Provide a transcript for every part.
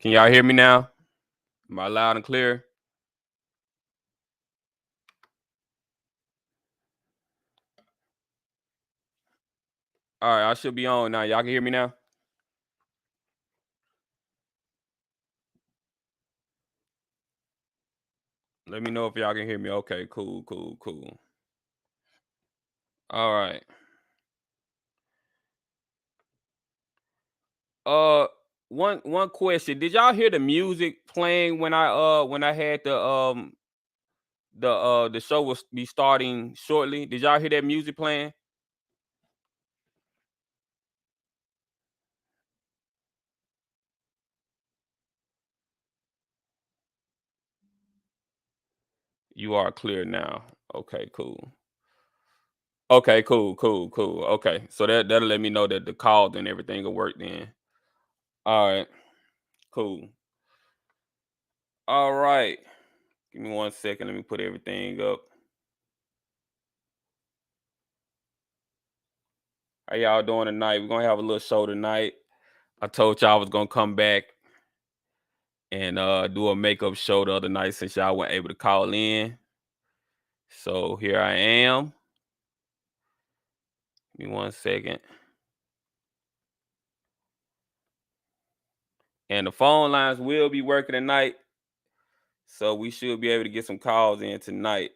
Can y'all hear me now? Am I loud and clear? All right, I should be on now. Y'all can hear me now? Let me know if y'all can hear me. Okay, cool. All right. Uh one question. Did y'all hear the music playing when I had the show was be starting shortly? Did y'all hear that music playing? You are clear now. Okay, cool. Okay, cool. Okay. So that'll let me know that the calls and everything will work then. All right, cool. All right. Give me 1 second. Let me put everything up. How y'all doing tonight? We're gonna have a little show tonight. I told y'all I was gonna come back and do a makeup show the other night since y'all weren't able to call in. So here I am. Give me 1 second. And the phone lines will be working tonight. So we should be able to get some calls in tonight.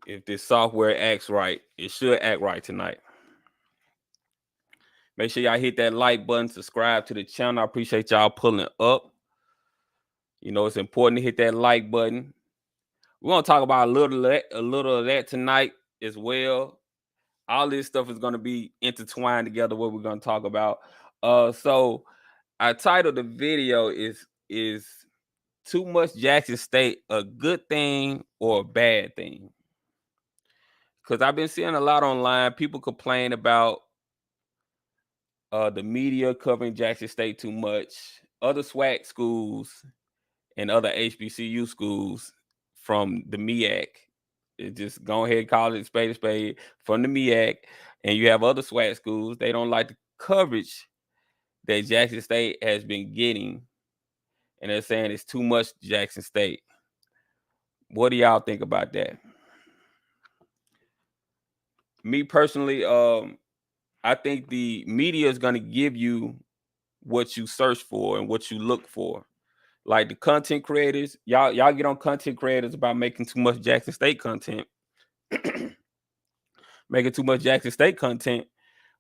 If this software acts right, it should act right tonight. Make sure y'all hit that like button, subscribe to the channel. I appreciate y'all pulling up. You know, it's important to hit that like button. We're gonna talk about a little of that tonight as well. All this stuff is gonna be intertwined together. What we're gonna talk about. So I titled the video is too much Jackson State a good thing or a bad thing? Because I've been seeing a lot online. People complain about the media covering Jackson State too much. Other SWAC schools and other HBCU schools from the MEAC. It just go ahead and call it spade a spade from the MEAC. And you have other SWAC schools. They don't like the coverage that Jackson State has been getting. And they're saying it's too much Jackson State. What do y'all think about that? Me personally, I think the media is going to give you what you search for and what you look for. Like the content creators, y'all get on content creators about making too much Jackson State content. Making too much Jackson State content,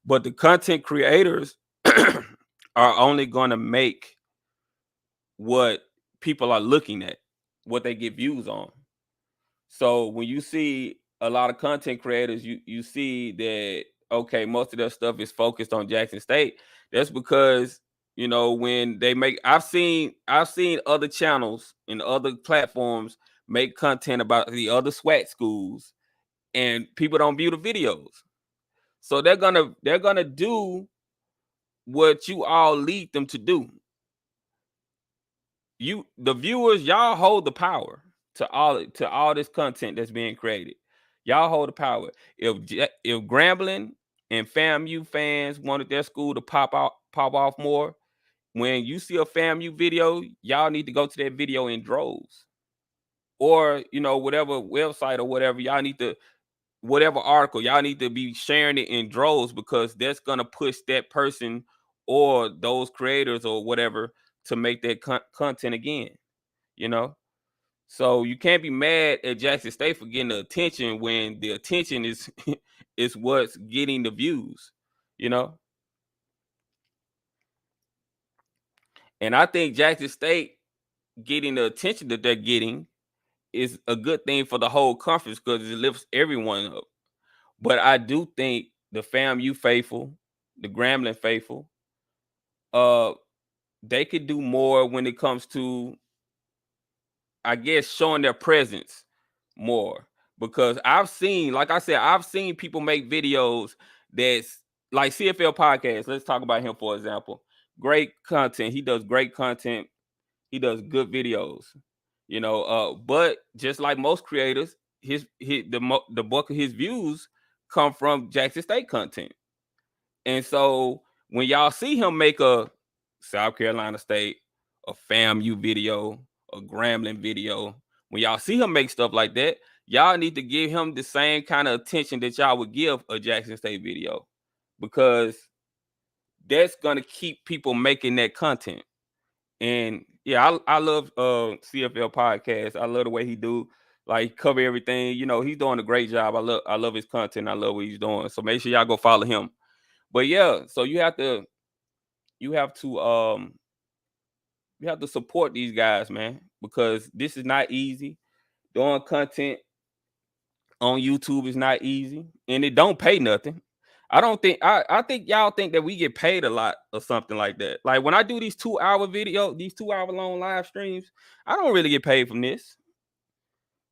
but the content creators are only going to make what people are looking at, what they get views on. So when you see a lot of content creators, you see that okay, most of their stuff is focused on Jackson State. That's because you know when they make I've seen other channels and other platforms make content about the other SWAT schools and people don't view the videos. So they're gonna do what you all lead them to do. You the viewers, y'all hold the power to all this content that's being created. Y'all hold the power. If Grambling and FAMU fans wanted their school to pop off more, when you see a FAMU video, y'all need to go to that video in droves. Or you know, whatever website or whatever, y'all need to whatever article, y'all need to be sharing it in droves because that's gonna push that person or those creators or whatever to make that content again. You know, so you can't be mad at Jackson State for getting the attention when the attention is is what's getting the views. You know, and I think Jackson State getting the attention that they're getting is a good thing for the whole conference because it lifts everyone up. But I do think the FAMU faithful, the Grambling faithful, uh, they could do more when it comes to, I guess, showing their presence more. Because I've seen, like I said, I've seen people make videos that's like CFL podcast. Let's talk about him for example. Great content. He does great content. He does good videos. You know, but just like most creators, the bulk of his views come from Jackson State content. And so when y'all see him make South Carolina State, a FAMU video, a Grambling video. When y'all see him make stuff like that, y'all need to give him the same kind of attention that y'all would give a Jackson State video, because that's gonna keep people making that content. And yeah, I love CFL podcast. I love the way he do, like, cover everything. You know, he's doing a great job. I love his content. I love what he's doing. So make sure y'all go follow him. But yeah, so you have to you have to support these guys, man, because this is not easy. Doing content on YouTube is not easy, and it don't pay nothing. I think y'all think that we get paid a lot or something like that. Like, when I do these 2 hour video, these 2 hour long live streams, I don't really get paid from this.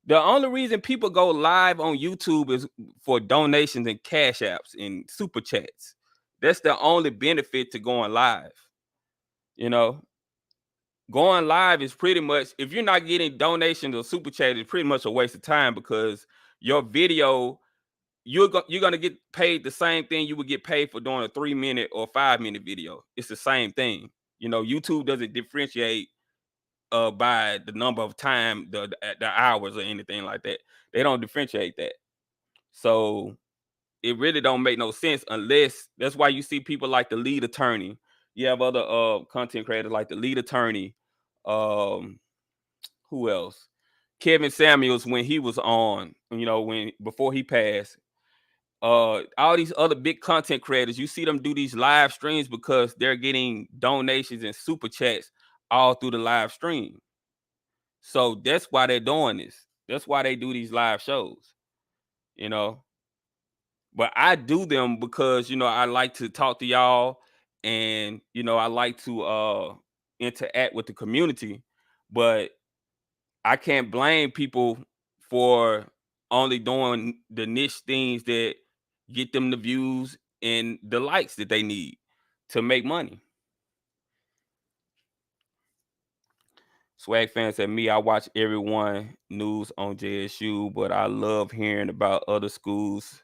The only reason people go live on YouTube is for donations and cash apps and super chats. That's the only benefit to going live. You know, going live is pretty much, if you're not getting donations or super chat, it's pretty much a waste of time, because your video, you're gonna get paid the same thing you would get paid for doing a 3 minute or 5 minute video. It's the same thing. You know, YouTube doesn't differentiate by the number of time, the hours or anything like that. They don't differentiate that. So it really don't make no sense, unless, that's why you see people like the lead attorney. You have other content creators like the lead attorney. Um, who else? Kevin Samuels, when he was on, you know, when before he passed. All these other big content creators, you see them do these live streams because they're getting donations and super chats all through the live stream. So that's why they're doing this. That's why they do these live shows, you know. But I do them because, you know, I like to talk to y'all, and, you know, I like to interact with the community. But I can't blame people for only doing the niche things that get them the views and the likes that they need to make money. Swag fan said, me, I watch everyone news on JSU, but I love hearing about other schools'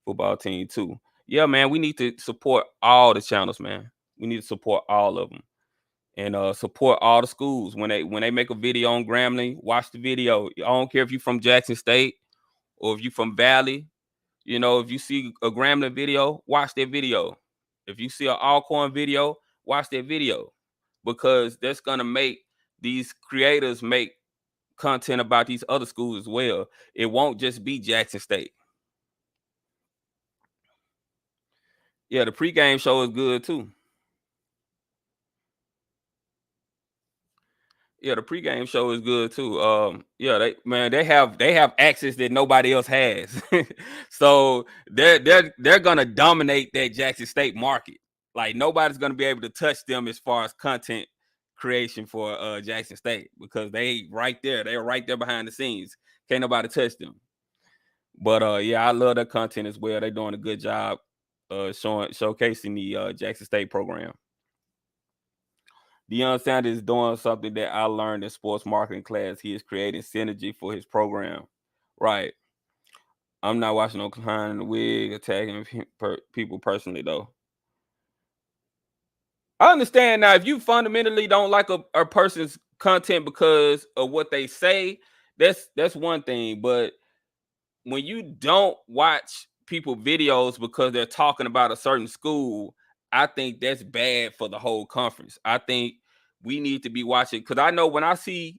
football team too. Yeah, man, we need to support all the channels, man. We need to support all of them, and support all the schools. When they make a video on Grambling, watch the video. I don't care if you're from Jackson State or if you're from Valley. You know, if you see a Grambling video, watch that video. If you see an Alcorn video, watch that video, because that's gonna make these creators make content about these other schools as well. It won't just be Jackson State. Yeah, the pregame show is good too. Yeah, the pregame show is good too. Yeah, they have access that nobody else has, so they're gonna dominate that Jackson State market. Like, nobody's gonna be able to touch them as far as content creation for Jackson State, because they're right there behind the scenes. Can't nobody touch them. But yeah, I love their content as well. They're doing a good job showcasing the Jackson State program. Deion Sanders is doing something that I learned in sports marketing class. He is creating synergy for his program. Right. I'm not watching no Klein in the wig attacking people personally, though. I understand now, if you fundamentally don't like a person's content because of what they say, that's one thing. But when you don't watch people videos because they're talking about a certain school, I think that's bad for the whole conference. I think we need to be watching, because I know when I see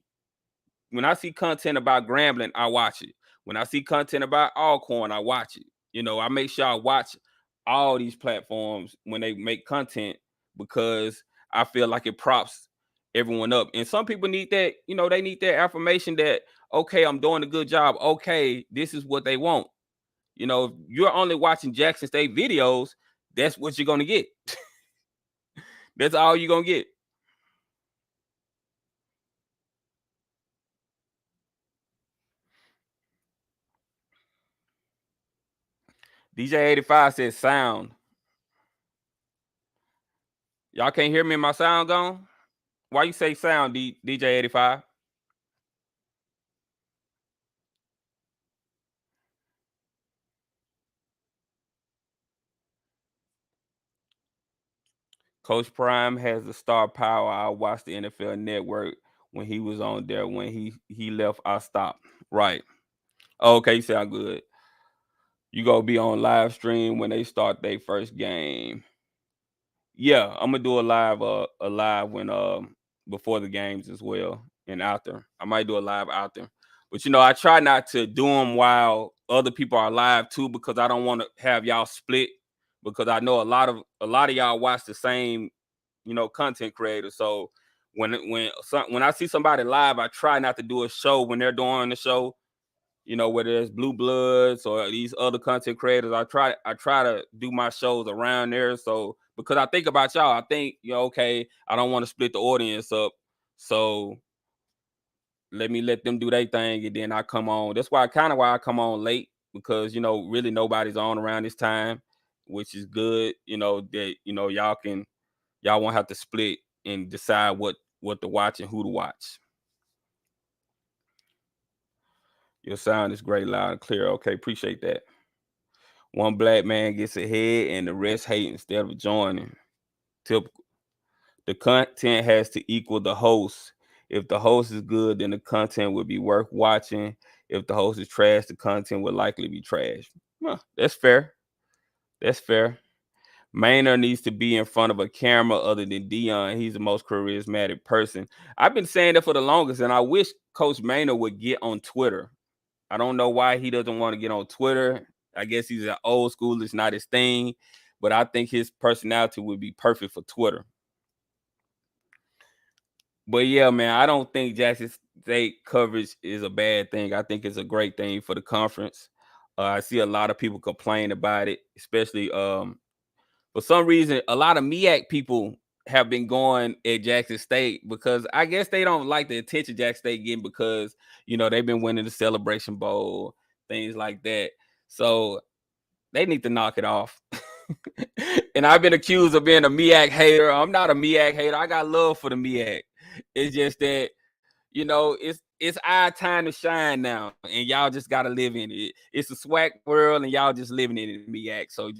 content about Grambling, I watch it. When I see content about Alcorn, I watch it. You know, I make sure I watch all these platforms when they make content, because I feel like it props everyone up. And some people need that, you know, they need that affirmation that, okay, I'm doing a good job. Okay, this is what they want. You know, if you're only watching Jackson State videos, that's what you're gonna get. That's all you're gonna get. DJ85 says sound. Y'all can't hear me? My sound gone? Why you say sound, DJ85? Coach Prime has the star power. I watched the NFL Network when he was on there. When he left, I stopped. Right. Okay, you sound good. You gonna be on live stream when they start their first game. Yeah, I'm gonna do a live when before the games as well and after. I might do a live after. But I try not to do them while other people are live too, because I don't want to have y'all split, because I know a lot of y'all watch the same, content creators. So when I see somebody live, I try not to do a show when they're doing the show, whether it's Blue Bloods or these other content creators. I try to do my shows around there. So because I think about y'all, I think, okay, I don't want to split the audience up. So let them do their thing, and then I come on. That's why I come on late, because really nobody's on around this time, which is good. That y'all won't have to split and decide what to watch and who to watch. Your sound is great, loud and clear. Okay, appreciate that. One black man gets ahead and the rest hate instead of joining. Typical. The content has to equal the host. If the host is good, then the content would be worth watching. If the host is trash, the content would likely be trash. That's fair. That's fair. Maynard needs to be in front of a camera other than Dion. He's the most charismatic person. I've been saying that for the longest, and I wish Coach Maynard would get on Twitter. I don't know why he doesn't want to get on Twitter. I guess he's an old school. It's not his thing. But I think his personality would be perfect for Twitter. But yeah, man, I don't think Jackson State coverage is a bad thing. I think it's a great thing for the conference. I see a lot of people complain about it, especially for some reason, a lot of MEAC people have been going at Jackson State, because I guess they don't like the attention Jackson State getting, because they've been winning the Celebration Bowl, things like that. So they need to knock it off. And I've been accused of being a MEAC hater. I'm not a MEAC hater. I got love for the MEAC. It's just that it's our time to shine now, and y'all just gotta live in it. It's a SWAC world, and y'all just living in it, MEAC. So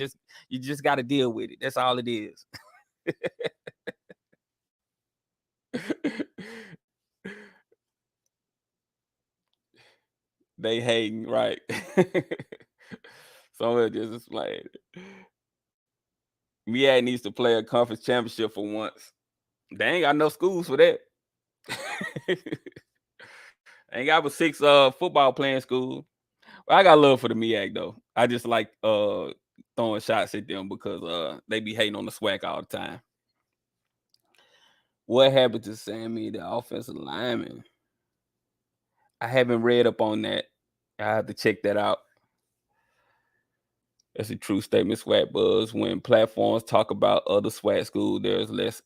you just gotta deal with it. That's all it is. They hating, right? Some of it just explain. MEAC needs to play a conference championship for once. They ain't got no schools for that. Ain't got but 6 football playing schools. I got love for the MEAC though. I just like throwing shots at them, because they be hating on the SWAC all the time. What happened to Sammy, the offensive lineman? I haven't read up on that. I have to check that out. That's a true statement, SWAC buzz. When platforms talk about other SWAC schools, there's less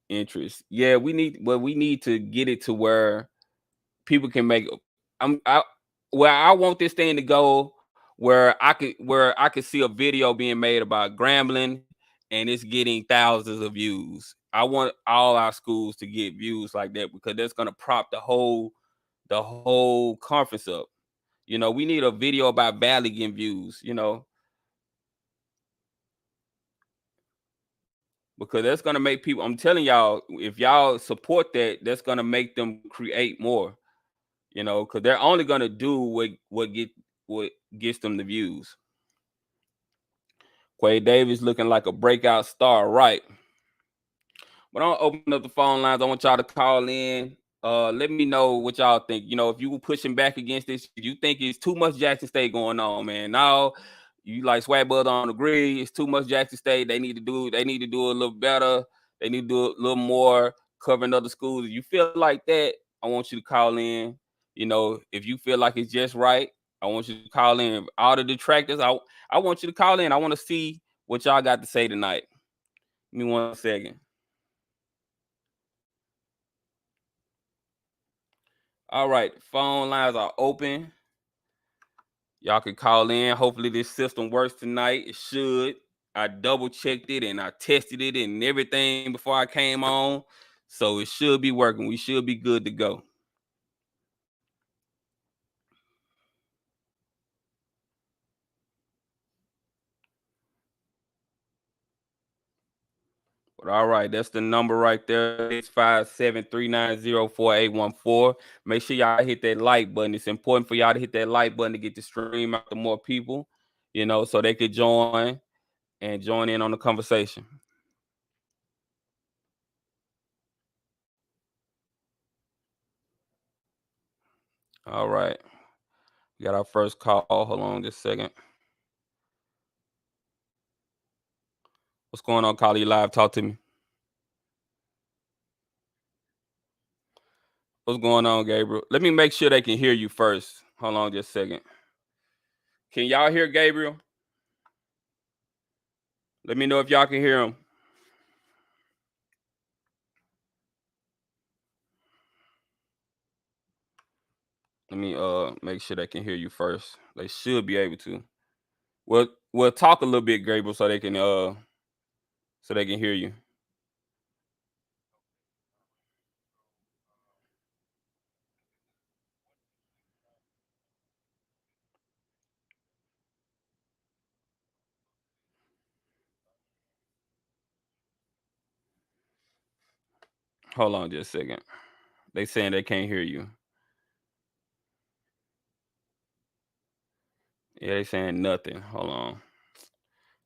interest. Yeah, we need to get it to where people can make. Where I want this thing to go, where I could see a video being made about Grambling, and it's getting thousands of views. I want all our schools to get views like that, because that's gonna prop the whole conference up. We need a video about Valley getting views. Because that's gonna make people. I'm telling y'all, if y'all support that, that's gonna make them create more. Because they're only gonna do what gets them the views. Quay Davis looking like a breakout star, right? But I'll open up the phone lines. I want y'all to call in. Let me know what y'all think. If you were pushing back against this, you think it's too much Jackson State going on, man. Now you like Swag Bud on agree. It's too much Jackson State. They need to do a little better. They need to do a little more covering other schools. If you feel like that, I want you to call in. If you feel like it's just right, I want you to call in. All the detractors, I want you to call in. I want to see what y'all got to say tonight. Give me 1 second. All right, phone lines are open. Y'all can call in. Hopefully this system works tonight. It should. I double checked it and I tested it and everything before I came on. So it should be working. We should be good to go. But all right, that's the number right there. 657-390-4814. Make sure y'all hit that like button. It's important for y'all to hit that like button to get the stream out to more people, so they could join in on the conversation. All right. We got our first call. Hold on just a second. What's going on, Kali Live? Talk to me. What's going on, Gabriel? Let me make sure they can hear you first. Hold on just a second. Can y'all hear Gabriel? Let me know if y'all can hear him. Let me make sure they can hear you first. They should be able to. We'll talk a little bit, Gabriel, so they can hear you. Hold on just a second. They saying they can't hear you. Yeah, they saying nothing. Hold on.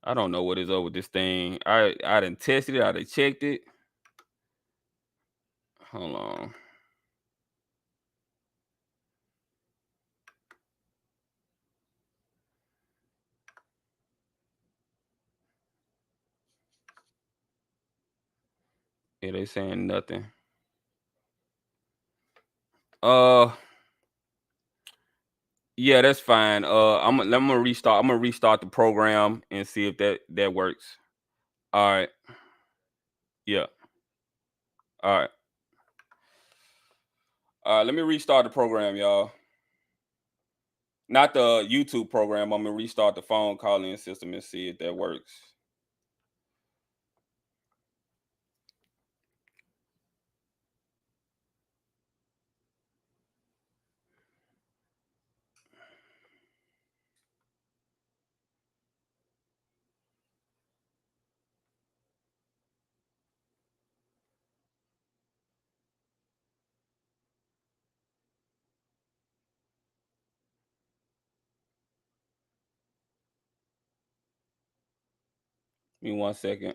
I don't know what is up with this thing. I done tested it. I done checked it. Hold on. Yeah, they saying nothing. Uh, yeah, that's fine. I'm gonna restart. I'm gonna restart the program and see if that works. All right. Yeah. All right. All right. Let me restart the program, y'all. Not the YouTube program. I'm gonna restart the phone calling system and see if that works. Give me 1 second.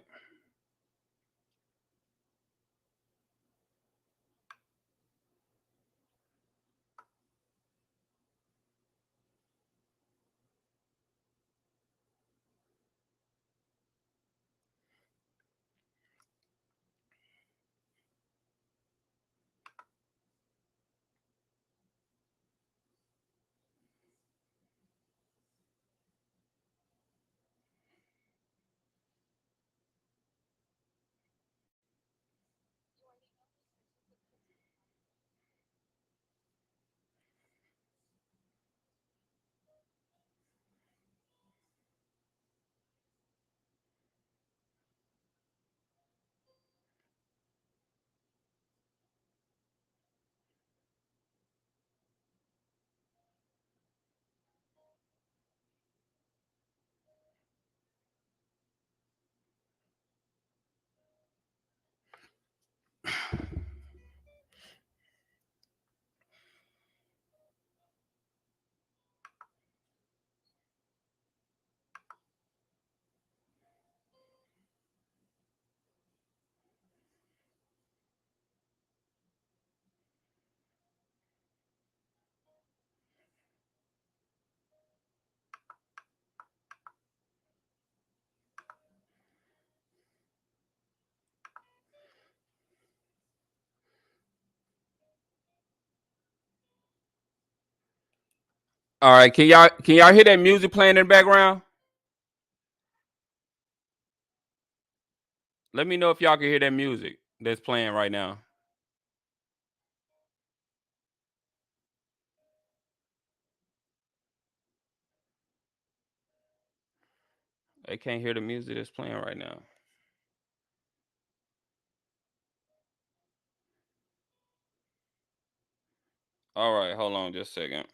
All right, can y'all hear that music playing in the background? Let me know if y'all can hear that music that's playing right now. They can't hear the music that's playing right now. All right, hold on just a second.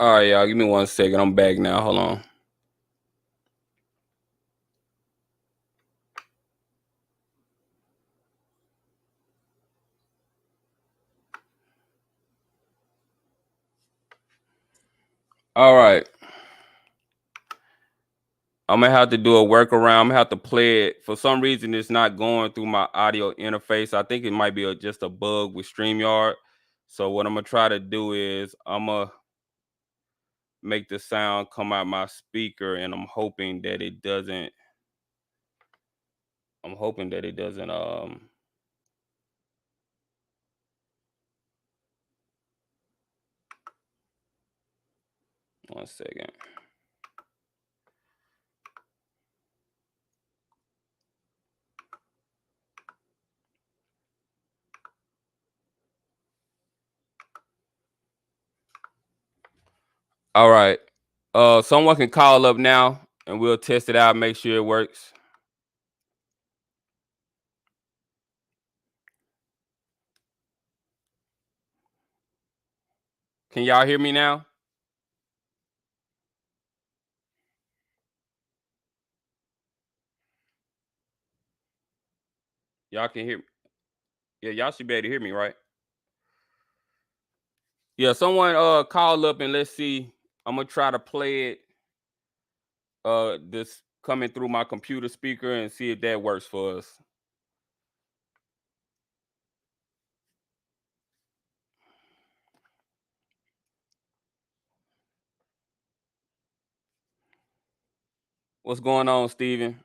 All right, y'all. Give me 1 second. I'm back now. Hold on. All right. I'm gonna have to do a workaround. I'm gonna have to play it. For some reason, it's not going through my audio interface. I think it might be just a bug with StreamYard. So what I'm gonna try to do is I'm gonna make the sound come out my speaker, and I'm hoping that it doesn't. I'm hoping that it doesn't. 1 second. All right. Someone can call up now, and we'll test it out, make sure it works. Can y'all hear me now? Y'all can hear me. Yeah, y'all should be able to hear me, right? Yeah, someone call up and let's see. I'm gonna try to play it this coming through my computer speaker and see if that works for us. What's going on, Steven?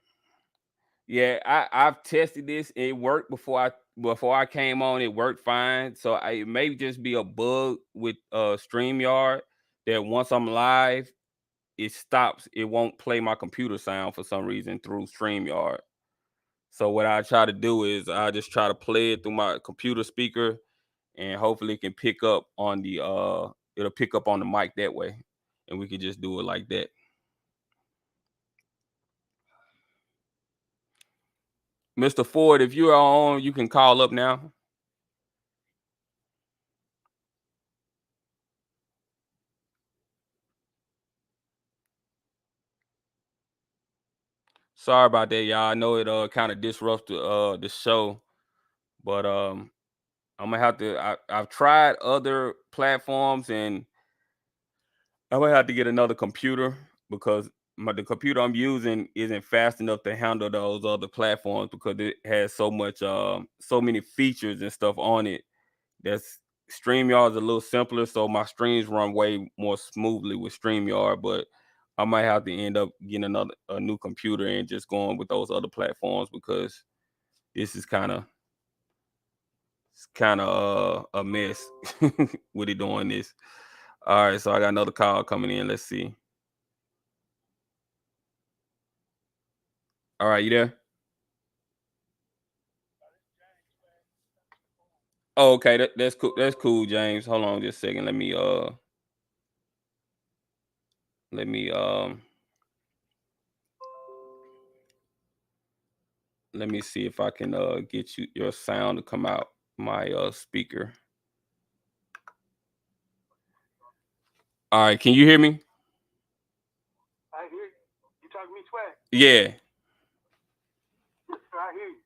Yeah, I've tested this. It worked before I came on. It worked fine. So it may just be a bug with StreamYard that once I'm live, it stops. It won't play my computer sound for some reason through StreamYard. So what I try to do is I just try to play it through my computer speaker, and hopefully it can pick up on the it'll pick up on the mic that way, and we can just do it like that. Mr. Ford, if you are on, you can call up now. Sorry about that, y'all. I know it kind of disrupts the show, but I'm gonna have to. I've tried other platforms, and I'm gonna have to get another computer because the computer I'm using isn't fast enough to handle those other platforms because it has so many features and stuff on it. That's StreamYard is a little simpler, so my streams run way more smoothly with StreamYard. But I might have to end up getting a new computer and just going with those other platforms because this is kind of a mess with it doing this. All right, so I got another call coming in. Let's see. All right, you there? Oh, okay, that's cool. That's cool, James. Hold on just a second. Let me let me see if I can get your sound to come out my speaker. All right, can you hear me? I hear you. You talking to me, SWAC? Yeah. I hear you.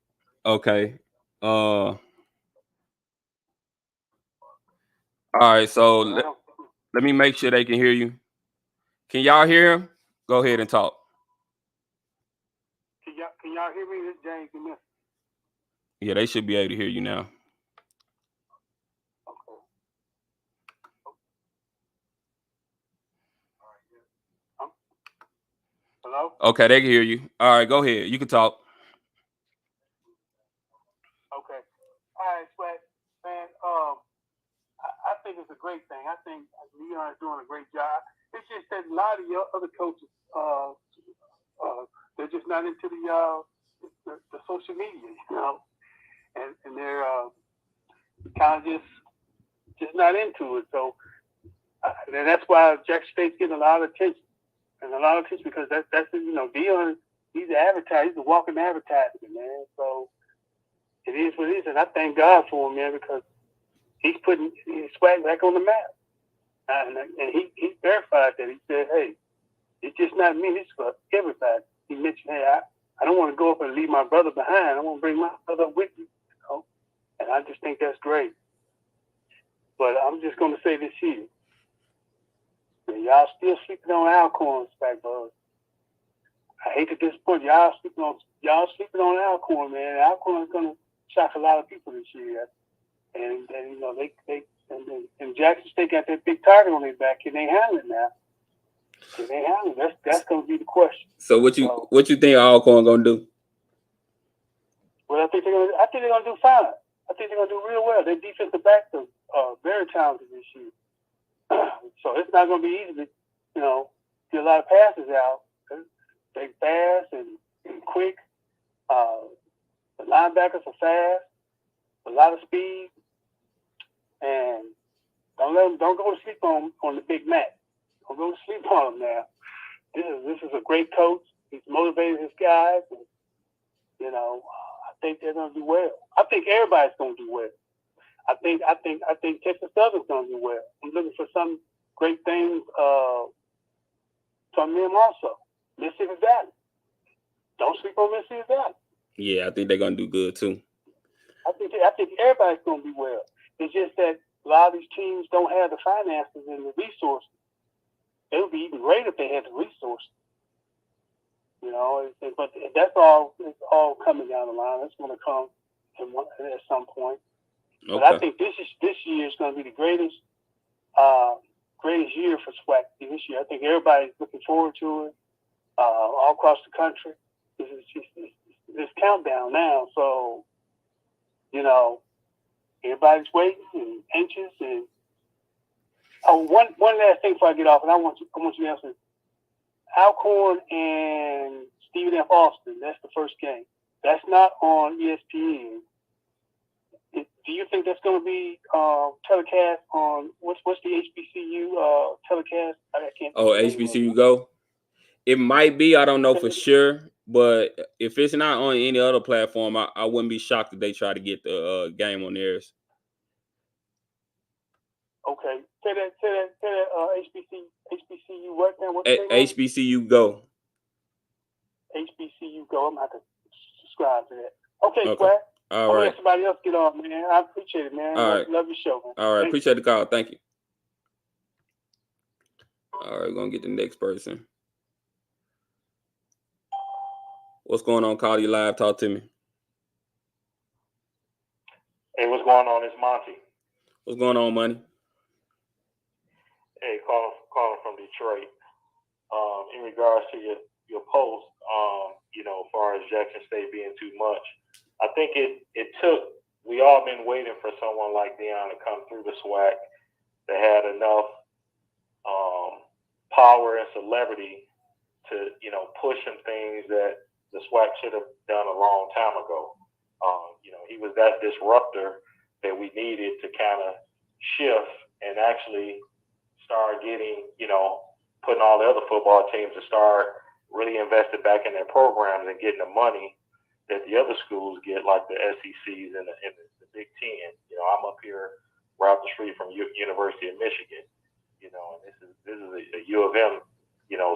Okay. All right, so let me make sure they can hear you. Can y'all hear him? Go ahead and talk. Can y'all hear me? This is James. Yeah, they should be able to hear you now. Okay. Hello? Okay, they can hear you. All right, go ahead. You can talk. Okay. All right, SWAC. Man, I think it's a great thing. I think Leon is doing a great job. It's just that a lot of your other coaches, they're just not into the social media, you know, and they're kind of just not into it. So And that's why Jackson State's getting a lot of attention. And a lot of attention because that's Deion, he's an advertiser. He's a walking advertisement, man. So it is what it is. And I thank God for him, man, because he's putting his SWAC back on the map. And he verified that. He said, hey, it's just not me. It's for everybody. He mentioned, hey, I don't want to go up and leave my brother behind. I want to bring my brother up with me. And I just think that's great. But I'm just going to say this here. Y'all still sleeping on Alcorn, SWAC boys. I hate to disappoint y'all sleeping on Alcorn, man. Alcorn is going to shock a lot of people this year. And they Jackson State got that big target on their back. Can they handle it now? Can they handle it? That's going to be the question. So what you think Alcorn going to do? Well, I think they're going to do fine. I think they're going to do real well. Their defensive backs are very talented this year. So it's not going to be easy to, get a lot of passes out. They're fast and quick. The linebackers are fast, a lot of speed, and don't go to sleep on the Big Mac. Don't go to sleep on him now. This is a great coach. He's motivated his guys, and I think they're going to do well. I think everybody's going to do well. I think Texas Southern's going to do well. I'm looking for some great things from them also. Mississippi Valley. Don't sleep on Mississippi Valley. Yeah, I think they're going to do good too. I think everybody's going to do well. It's just that a lot of these teams don't have the finances and the resources. It would be even great if they had the resources. But that's all. It's all coming down the line. It's going to come at some point. Okay. But I think this year is going to be the greatest year for SWAC this year. I think everybody's looking forward to it all across the country. This countdown now, so everybody's waiting and anxious. And one last thing before I get off, and I want you to answer. Alcorn and Stephen F. Austin. That's the first game. That's not on ESPN. Do you think that's going to be telecast on what's the HBCU telecast? I can't. Oh, HBCU Go. It might be. I don't know for sure, but if it's not on any other platform, I wouldn't be shocked if they try to get the game on theirs. Okay, say that. HBCU what now? What's HBCU Go. HBCU Go. I'm gonna have to subscribe to that. Okay. SWAC. All right. Let somebody else get on, man. I appreciate it, man. All right. Love your show, man. All right. Appreciate the call. Thank you. All right. We're going to get the next person. What's going on? Call you live. Talk to me. Hey, what's going on? It's Monty. What's going on, Money? Hey, calling from Detroit. In regards to your post, as far as Jackson State being too much, I think it took. We all been waiting for someone like Deion to come through the SWAC that had enough power and celebrity to push some things that the SWAC should have done a long time ago. He was that disruptor that we needed to kind of shift and actually start getting, putting all the other football teams to start really investing back in their programs and getting the money that the other schools get, like the SECs and the Big Ten. I'm up here right up the street from University of Michigan, and this is a U of M,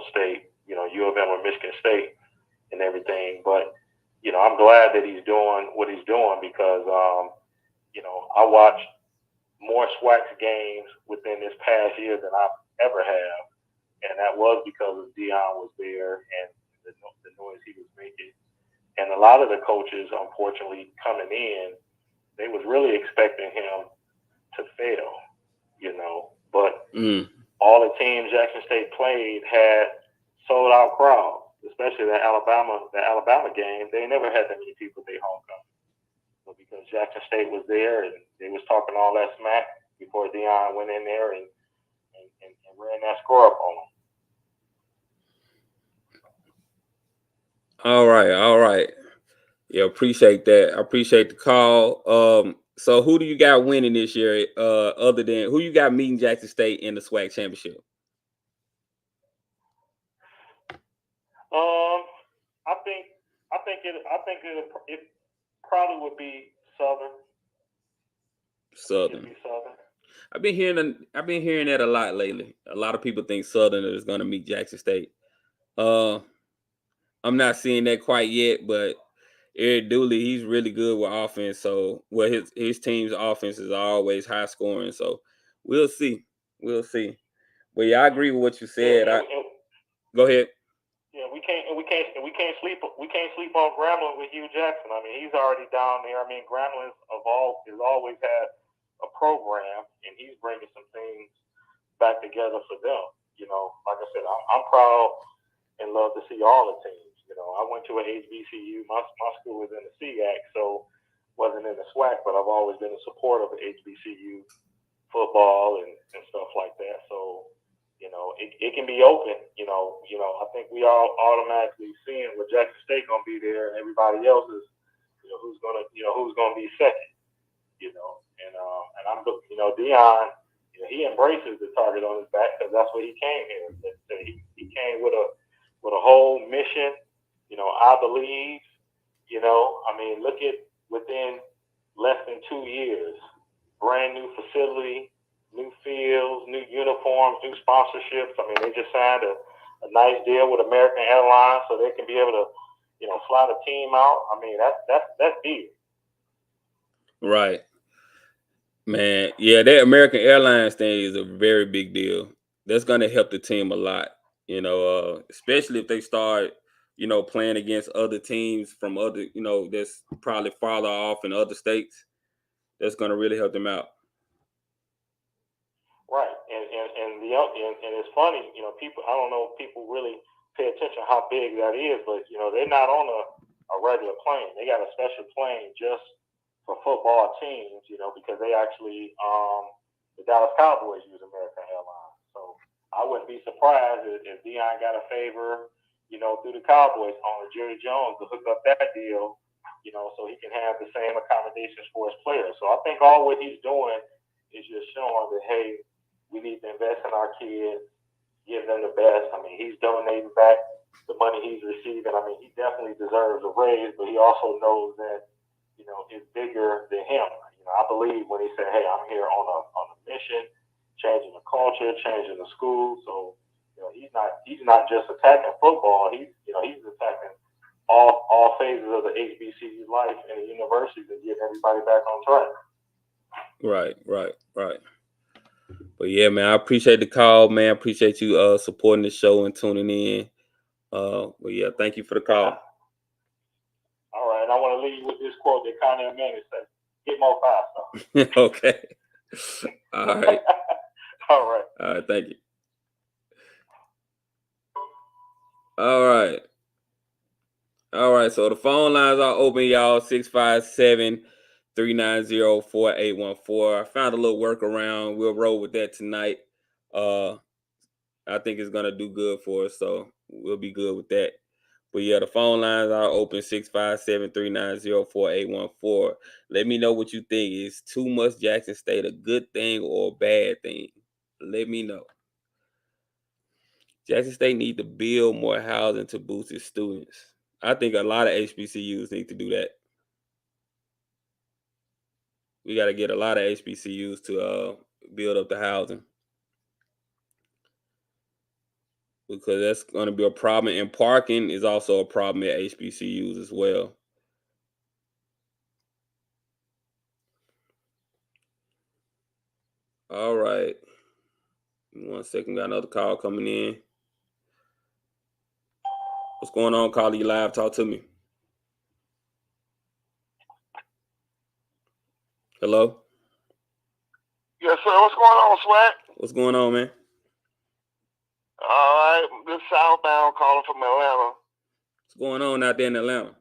state, U of M or Michigan State and everything. But, I'm glad that he's doing what he's doing because, I watched more SWAC games within this past year than I've ever have. And that was because Deion was there and the noise he was making. And a lot of the coaches, unfortunately, coming in, they was really expecting him to fail, But all the teams Jackson State played had sold-out crowds, especially the Alabama game. They never had that many people at their homecoming. But because Jackson State was there and they was talking all that smack before Deion went in there and ran that score up on them. All right. Yeah, appreciate that. I appreciate the call. So who do you got winning this year? Other than who you got meeting Jackson State in the SWAC championship? I think it probably would be Southern. Southern. I've been hearing that a lot lately. A lot of people think Southern is going to meet Jackson State. I'm not seeing that quite yet, but Eric Dooley, he's really good with offense. So, well, his team's offense is always high scoring. So, we'll see. But yeah, I agree with what you said. Go ahead. Yeah, we can't sleep on Grambling with Hugh Jackson. I mean, he's already down there. I mean, Grambling has always had a program, and he's bringing some things back together for them. You know, like I said, I'm proud and love to see all the teams. You know, I went to an HBCU. My school was in the SWAC, so wasn't in the SWAC, but I've always been a supporter of HBCU football and stuff like that. So, you know, it can be open. You know, I think we all automatically seeing what Jackson State gonna be there, and everybody else is, who's gonna be second. You know, and I'm looking. You know, Dion, he embraces the target on his back because that's what he came here. He came with a whole mission. You know, I believe. You know, I mean, look at within less than 2 years, brand new facility, new fields, new uniforms, new sponsorships. I mean, they just signed a nice deal with American Airlines so they can be able to, fly the team out. I mean, that's big. Right. Man, yeah, that American Airlines thing is a very big deal. That's going to help the team a lot, especially if they start, playing against other teams from other, that's probably farther off in other states. That's going to really help them out. Right, and it's funny, people. I don't know if people really pay attention how big that is, but they're not on a regular plane. They got a special plane just for football teams, because they actually the Dallas Cowboys use American Airlines. So I wouldn't be surprised if Dion got a favor, through the Cowboys owner Jerry Jones to hook up that deal, so he can have the same accommodations for his players. So I think all what he's doing is just showing that, hey, we need to invest in our kids, give them the best. I mean, he's donating back the money he's receiving. I mean, he definitely deserves a raise, but he also knows that, it's bigger than him. I believe when he said, hey, I'm here on a mission, changing the culture, changing the school. So, he's not just attacking football. He's attacking all phases of the HBCU life and the university to get everybody back on track. Right. But yeah, man, I appreciate the call, man. I appreciate you supporting the show and tuning in. Well, yeah, thank you for the call. All right, I want to leave you with this quote that Connor Manning said: "Get more 5 stars." Okay. All right. All right. All right. Thank you. All right. So the phone lines are open, y'all. 657-390-4814. I found a little workaround. We'll roll with that tonight. I think it's gonna do good for us, so we'll be good with that. But yeah, the phone lines are open, 657-390-4814. Let me know what you think. Is too much Jackson State a good thing or a bad thing? Let me know. Jackson State need to build more housing to boost its students. I think a lot of HBCUs need to do that. We got to get a lot of HBCUs to build up the housing, because that's going to be a problem. And parking is also a problem at HBCUs as well. All right. 1 second. Got another call coming in. What's going on, Carly? You live? Talk to me. Hello? Yes, sir. What's going on, SWAC? What's going on, man? All right. This Southbound calling from Atlanta. What's going on out there in Atlanta?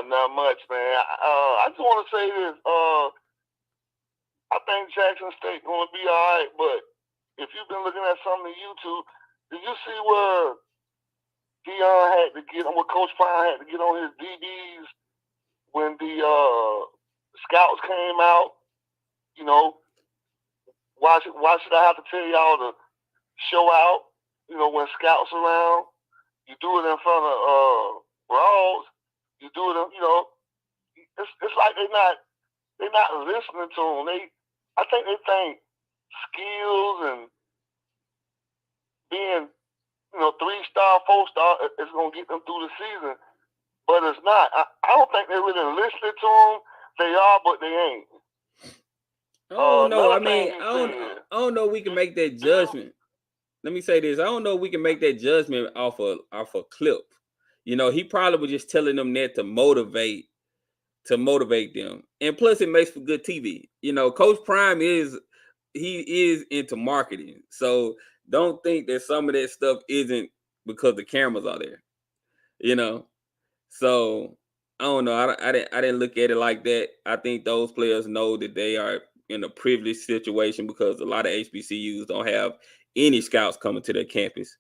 Not much, man. I just want to say this. I think Jackson State going to be all right, but if you've been looking at some of the YouTube, did you see where Dion had to get on, what Coach Prime had to get on his DBs when the scouts came out. You know, why should I have to tell y'all to show out? You know, when scouts around, you do it in front of brawls. You do it, you know. It's like they're not listening to them. I think they think skills and being, you know, 3-star, 4-star is gonna get them through the season, but it's not. I don't think they're really listening to them. They are, but they ain't. I don't know. I mean, I don't know. We can make that judgment. Let me say this. I don't know if we can make that judgment off a clip. You know, he probably was just telling them that to motivate them. And plus it makes for good TV. You know, Coach Prime is into marketing. So don't think that some of that stuff isn't because the cameras are there. You know. So I don't know. I didn't look at it like that. I think those players know that they are in a privileged situation because a lot of HBCUs don't have any scouts coming to their campus.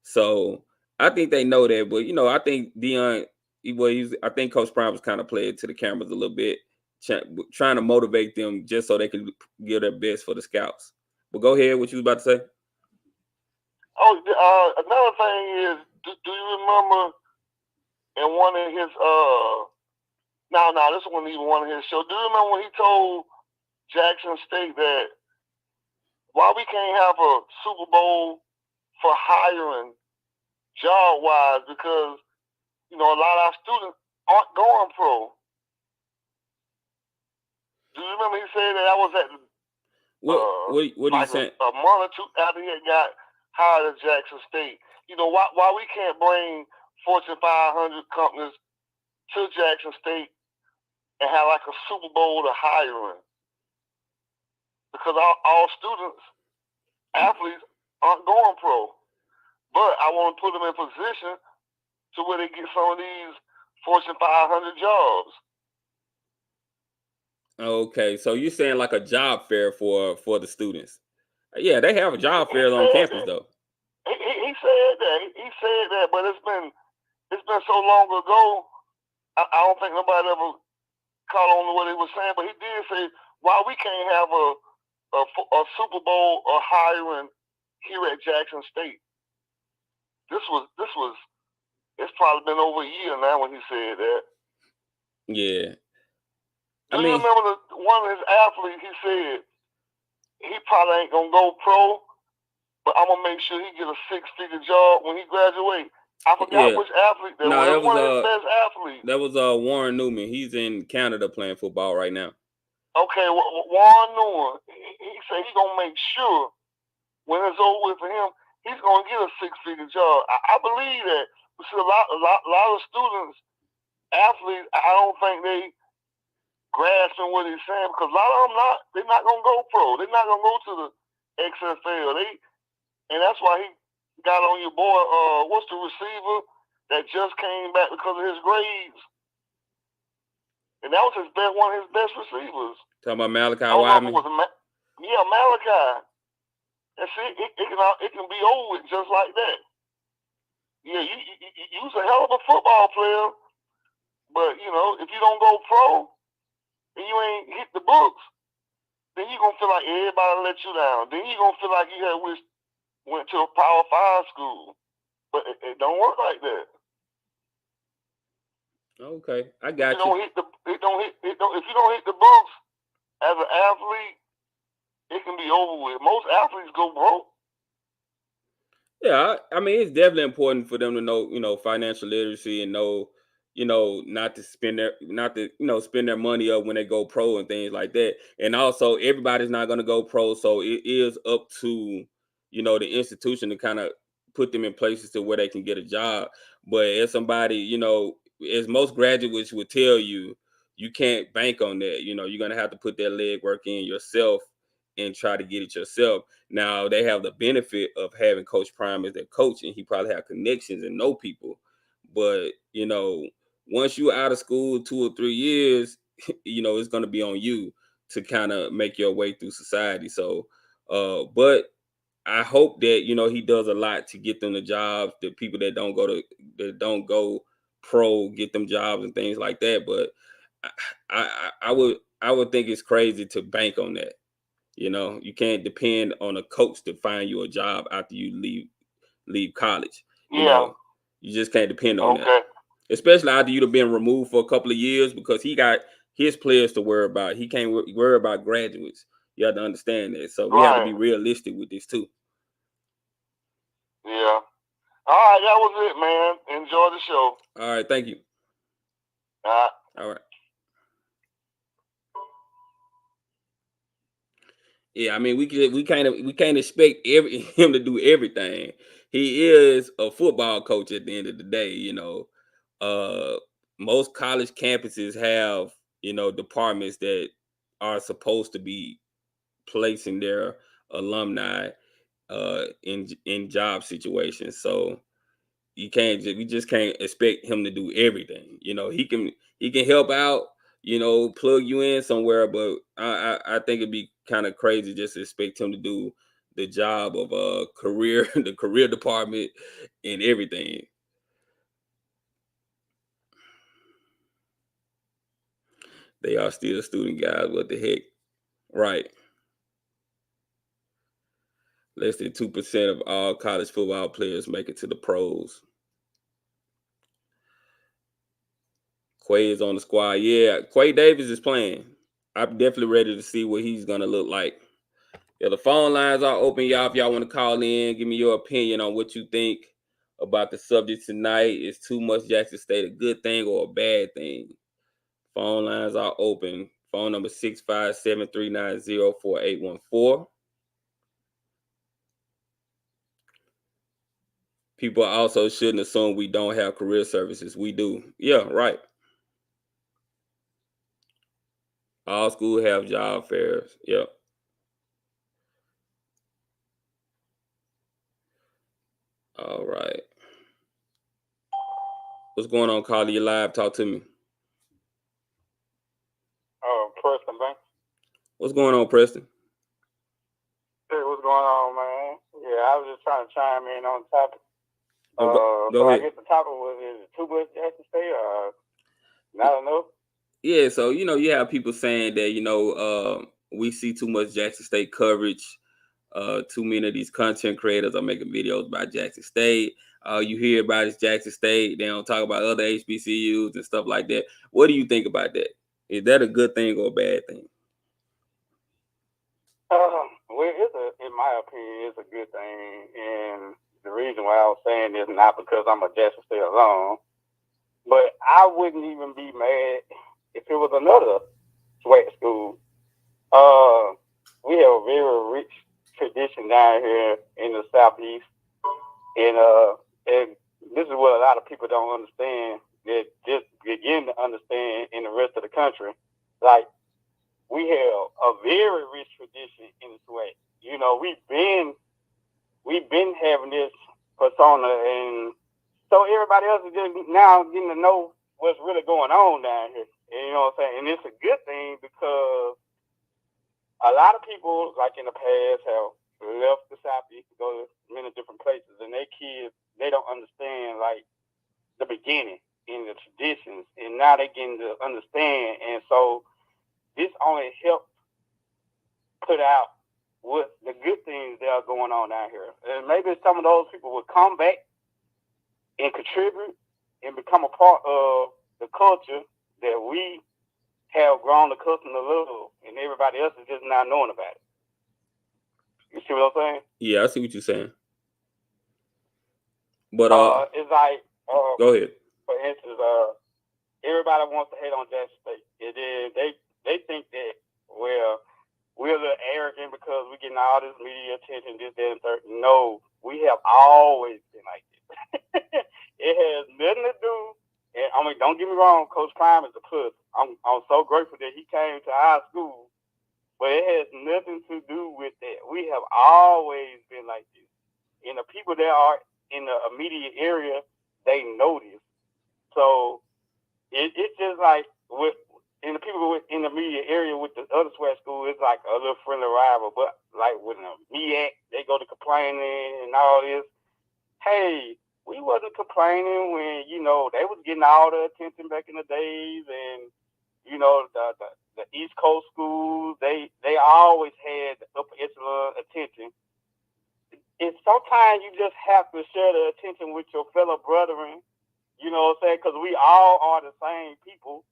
So I think they know that. But, you know, I think Deion, I think Coach Prime was kind of playing to the cameras a little bit, trying to motivate them just so they can give their best for the scouts. But go ahead. What you was about to say? Oh, another thing is, do you remember in one of his this wasn't even one of his shows. Do you remember when he told Jackson State that why we can't have a Super Bowl for hiring job wise because, you know, a lot of our students aren't going pro. Do you remember he said that? I was at what are you saying? A month or two after he had got hired at Jackson State. You know, why we can't bring Fortune 500 companies to Jackson State and have like a Super Bowl to hiring? Because all students, athletes, aren't going pro. But I want to put them in position to where they get some of these Fortune 500 jobs. Okay, so you're saying like a job fair for the students? Yeah, they have a job fair on campus though. He said that. He said that, but it's been so long ago. I don't think nobody ever caught on to what he was saying. But he did say, why we can't have a Super Bowl or hiring here at Jackson State. It's probably been over a year now when he said that. Yeah. Do you remember one of his athletes, he said he probably ain't gonna go pro, but I'm gonna make sure he get a 6-figure job when he graduates. I forgot which athlete that was. That was one of his best athletes. That was Warren Newman. He's in Canada playing football right now. Okay, Warren Newman. He said he's gonna make sure when it's over with for him, he's gonna get a 6-figure job. I believe that. See, a lot of students, athletes, I don't think they grasping what he's saying because a lot of them they're not gonna go pro. They're not gonna go to the XFL. And that's why he got on your boy. What's the receiver that just came back because of his grades? And that was one of his best receivers. Talking about Malachi Wyman. Malachi. And see, it can be over with just like that. Yeah, you was a hell of a football player, but you know if you don't go pro and you ain't hit the books, then you gonna feel like everybody let you down. Then you gonna feel like you went to a Power 5 school, but it don't work like that. Okay, I got you. If you don't hit the books as an athlete, it can be over with. Most athletes go broke. Yeah, I mean, it's definitely important for them to know, you know, financial literacy and know, you know, not to spend their money up when they go pro and things like that. And also, everybody's not going to go pro, so it is up to, you know, the institution to kind of put them in places to where they can get a job. But as somebody, you know, as most graduates would tell you, you can't bank on that. You know, you're going to have to put that legwork in yourself and try to get it yourself. Now they have the benefit of having Coach Prime as their coach, and he probably have connections and know people. But you know, once you're out of school 2 or 3 years, you know it's going to be on you to kind of make your way through society. So, but I hope that you know he does a lot to get them the jobs. The people that don't go pro get them jobs and things like that. But I I would think it's crazy to bank on that. You know, you can't depend on a coach to find you a job after you leave college. You know, you just can't depend on that. Especially after you've been removed for a couple of years, because he got his players to worry about. He can't worry about graduates. You have to understand that. So we have to be realistic with this too. Yeah. All right, that was it, man. Enjoy the show. All right, thank you. All right. Yeah, I mean, we can't expect him to do everything. He is a football coach at the end of the day. You know, most college campuses have, you know, departments that are supposed to be placing their alumni in job situations. So we just can't expect him to do everything. You know, he can help out, you know, plug you in somewhere, but I think it'd be kind of crazy just to expect him to do the job of the career department and everything. They are still student guys. What the heck? Right. Less than 2% of all college football players make it to the pros. Quay is on the squad. Yeah, Quay Davis is playing. I'm definitely ready to see what he's gonna look like. Yeah, the phone lines are open, y'all. If y'all want to call in, give me your opinion on what you think about the subject tonight. Is too much Jackson State a good thing or a bad thing? Phone lines are open. Phone number 657-390-4814. People also shouldn't assume we don't have career services. We do. Yeah, right. All schools have job fairs. Yep. All right. What's going on, Carly? You live? Talk to me. Preston, man. What's going on, Preston? Hey, what's going on, man? Yeah, I was just trying to chime in on the topic. Go ahead. I guess the topic was, is it too much Jackson State or not enough? Yeah, so, you know, you have people saying that, you know, we see too much Jackson State coverage. Too many of these content creators are making videos about Jackson State. You hear about it's Jackson State. They don't talk about other HBCUs and stuff like that. What do you think about that? Is that a good thing or a bad thing? Well, in my opinion, it's a good thing. And the reason why I was saying this, not because I'm a Jackson State alone, but I wouldn't even be mad if it was another SWAC school. We have a very rich tradition down here in the Southeast. And this is what a lot of people don't understand, that just begin to understand in the rest of the country. Like, we have a very rich tradition in the SWAC. You know, we've been having this persona, and so everybody else is just now getting to know what's really going on down here. And you know what I'm saying? And it's a good thing, because a lot of people, like in the past, have left the Southeast to go to many different places, and their kids, they don't understand like the beginning and the traditions, and now they're getting to understand. And so this only helps put out what the good things that are going on down here. And maybe some of those people will come back and contribute and become a part of the culture that we have grown accustomed to love, and everybody else is just not knowing about it. You see what I'm saying? Yeah, I see what you're saying. But it's like go ahead. For instance, everybody wants to hate on Jackson State. And then they think that, well, we're a little arrogant because we're getting all this media attention, this, that, and third. No, we have always been like this. It has nothing to do. And I mean, don't get me wrong, Coach Prime is a plus. I'm so grateful that he came to our school, but it has nothing to do with that. We have always been like this, and the people that are in the immediate area, they know this. So it's just like and the people in the immediate area with the other SWAC school, it's like a little friendly rival. But like with the MEAC, they go to complaining and all this. Hey, we wasn't complaining when, you know, they was getting all the attention back in the days, and, you know, the the East Coast schools, they always had the upper echelon attention. And sometimes you just have to share the attention with your fellow brethren, you know what I'm saying? Because we all are the same people,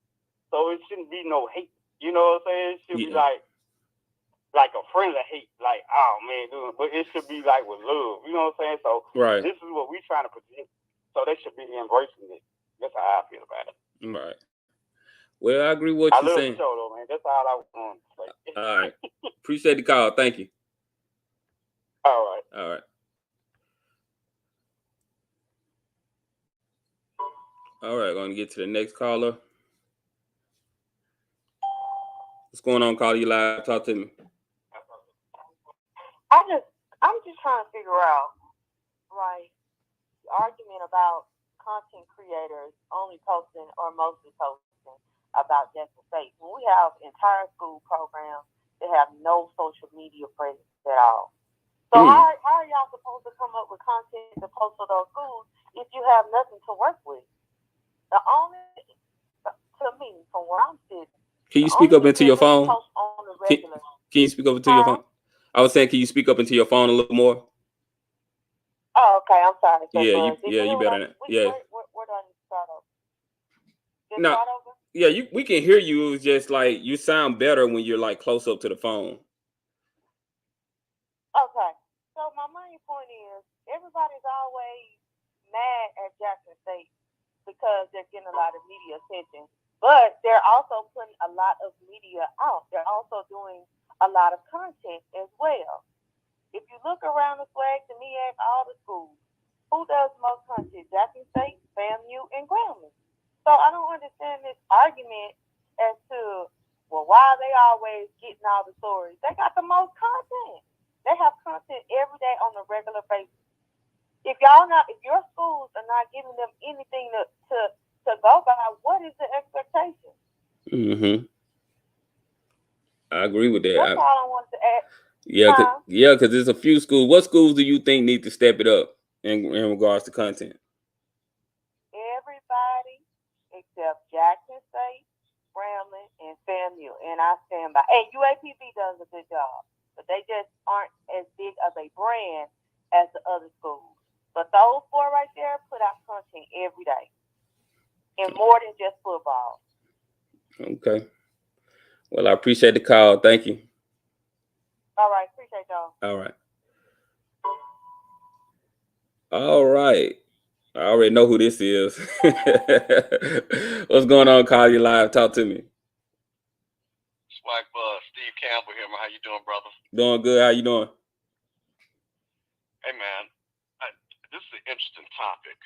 so it shouldn't be no hate, you know what I'm saying? It should be like a friendly hate, like, oh man, dude, but it should be like with love, you know what I'm saying? So this is what we trying to present, so they should be embracing it. That's how I feel about it. Right. Well, I agree with what you're saying. I love the show, though, man. That's all I want to say. All right. Appreciate the call. Thank you. All right. All right. All right. Going to get to the next caller. What's going on, caller? You live? Talk to me. I'm just trying to figure out, like, the argument about content creators only posting or mostly posting about Jackson State. When we have entire school programs that have no social media presence at all. So how are y'all supposed to come up with content to post for those schools if you have nothing to work with? The only, to me, from where I'm sitting, can you speak up into your phone? Can you speak up into your phone? I was saying, can you speak up into your phone a little more? Oh, okay. I'm sorry. Yeah, you better not. Yeah. Where do I need to start over? No. Yeah, we can hear you. It's just like you sound better when you're like close up to the phone. Okay. So my main point is everybody's always mad at Jackson State because they're getting a lot of media attention. But they're also putting a lot of media out. They're also doing a lot of content as well. If you look around the SWAC, the MEAC, all the schools, who does most content? Jackson State, FAMU, and Grambling. So I don't understand this argument as to, well, why are they always getting all the stories? They got the most content. They have content every day on a regular basis. If your schools are not giving them anything to go by, what is the expectation? Mm-hmm. I agree with that. That's all I wanted to add. Yeah, because there's a few schools. What schools do you think need to step it up in regards to content? Everybody except Jackson State, Grambling, and FAMU, and I stand by. And UAPB does a good job, but they just aren't as big of a brand as the other schools. But those four right there put out content every day, and more than just football. Okay. Well, I appreciate the call. Thank you. All right. Appreciate y'all. All right. All right. I already know who this is. What's going on, Call You Live? Talk to me. SWAC Buzz, Steve Campbell here, man. How you doing, brother? Doing good. How you doing? Hey, man. This is an interesting topic.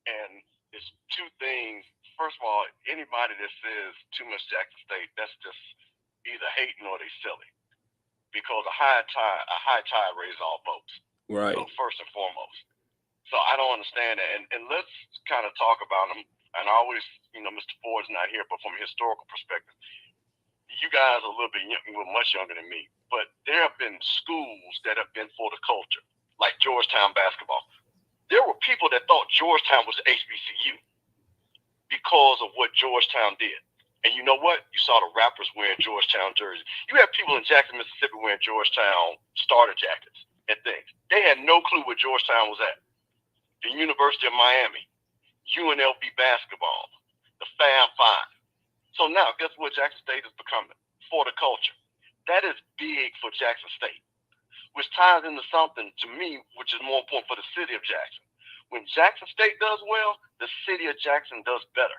And it's two things. First of all, anybody that says too much Jackson State, that's just either hating or they silly. Because a high tide raises all boats. Right. So first and foremost. So I don't understand that. And let's kind of talk about them. And I always, Mr. Ford's not here, but from a historical perspective, you guys are a little bit much younger than me. But there have been schools that have been for the culture, like Georgetown basketball. There were people that thought Georgetown was HBCU because of what Georgetown did. And you know what? You saw the rappers wearing Georgetown jerseys. You have people in Jackson, Mississippi wearing Georgetown starter jackets and things. They had no clue where Georgetown was at. The University of Miami, UNLV basketball, the Fab Five. So now, guess what Jackson State is becoming? For the culture. That is big for Jackson State, which ties into something to me, which is more important for the city of Jackson. When Jackson State does well, the city of Jackson does better.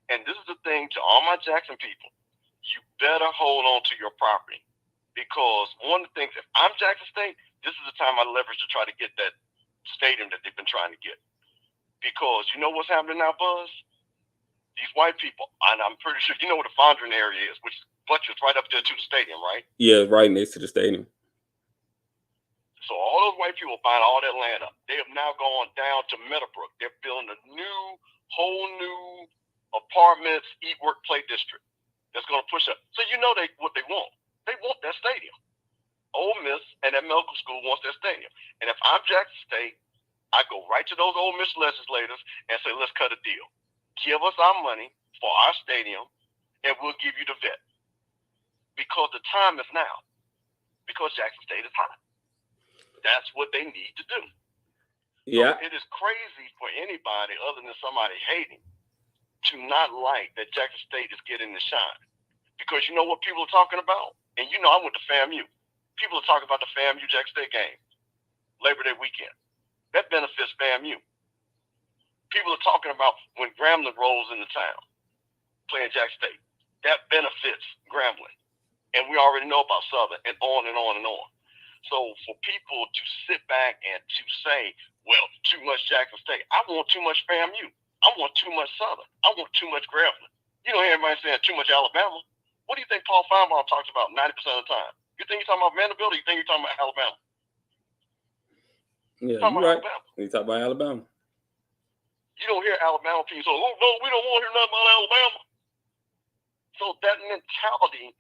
And this is the thing to all my Jackson people. You better hold on to your property. Because one of the things, if I'm Jackson State, this is the time I leverage to try to get that stadium that they've been trying to get. Because you know what's happening now, Buzz? These white people, and I'm pretty sure you know where the Fondren area is, which buttress right up there to the stadium, right? Yeah, right next to the stadium. So all those white people buying all that land up. They have now gone down to Meadowbrook. They're building a whole new apartments, eat, work, play district that's going to push up. So you know what they want. They want that stadium. Ole Miss and that medical school wants that stadium. And if I'm Jackson State, I go right to those Ole Miss legislators and say, let's cut a deal. Give us our money for our stadium, and we'll give you the vet. because the time is now. Because Jackson State is hot. That's what they need to do. Yeah. So it is crazy for anybody other than somebody hating to not like that Jackson State is getting the shine. Because you know what people are talking about? And you know I went to FAMU. People are talking about the FAMU Jackson State game, Labor Day weekend. That benefits FAMU. People are talking about when Grambling rolls into town, playing Jackson State. That benefits Grambling. And we already know about Southern, and on and on and on. So for people to sit back and to say, well, too much Jackson State, I want too much FAMU. I want too much Southern. I want too much Grambling. You don't hear everybody saying too much Alabama. What do you think Paul Feinbaum talks about 90% of the time? You think he's talking about Vanderbilt, or you think he's talking about Alabama? Yeah, you're right. You talk about Alabama. You don't hear Alabama people say, oh, no, we don't want to hear nothing about Alabama. So that mentality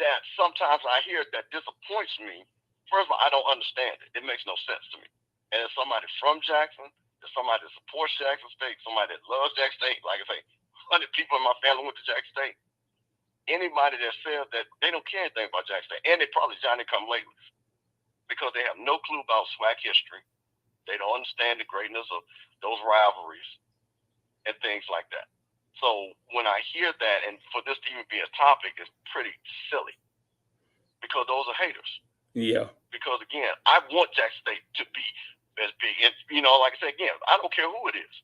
that sometimes I hear that disappoints me, first of all, I don't understand it. It makes no sense to me. And as somebody from Jackson, as somebody that supports Jackson State, somebody that loves Jackson State, like I say, 100 people in my family went to Jackson State. Anybody that says that they don't care anything about Jackson State, and they probably Johnny come lately, because they have no clue about SWAC history. They don't understand the greatness of those rivalries and things like that. So when I hear that, and for this to even be a topic, is pretty silly, because those are haters. Yeah. Because again, I want Jackson State to be as big, and you know, like I said again, I don't care who it is,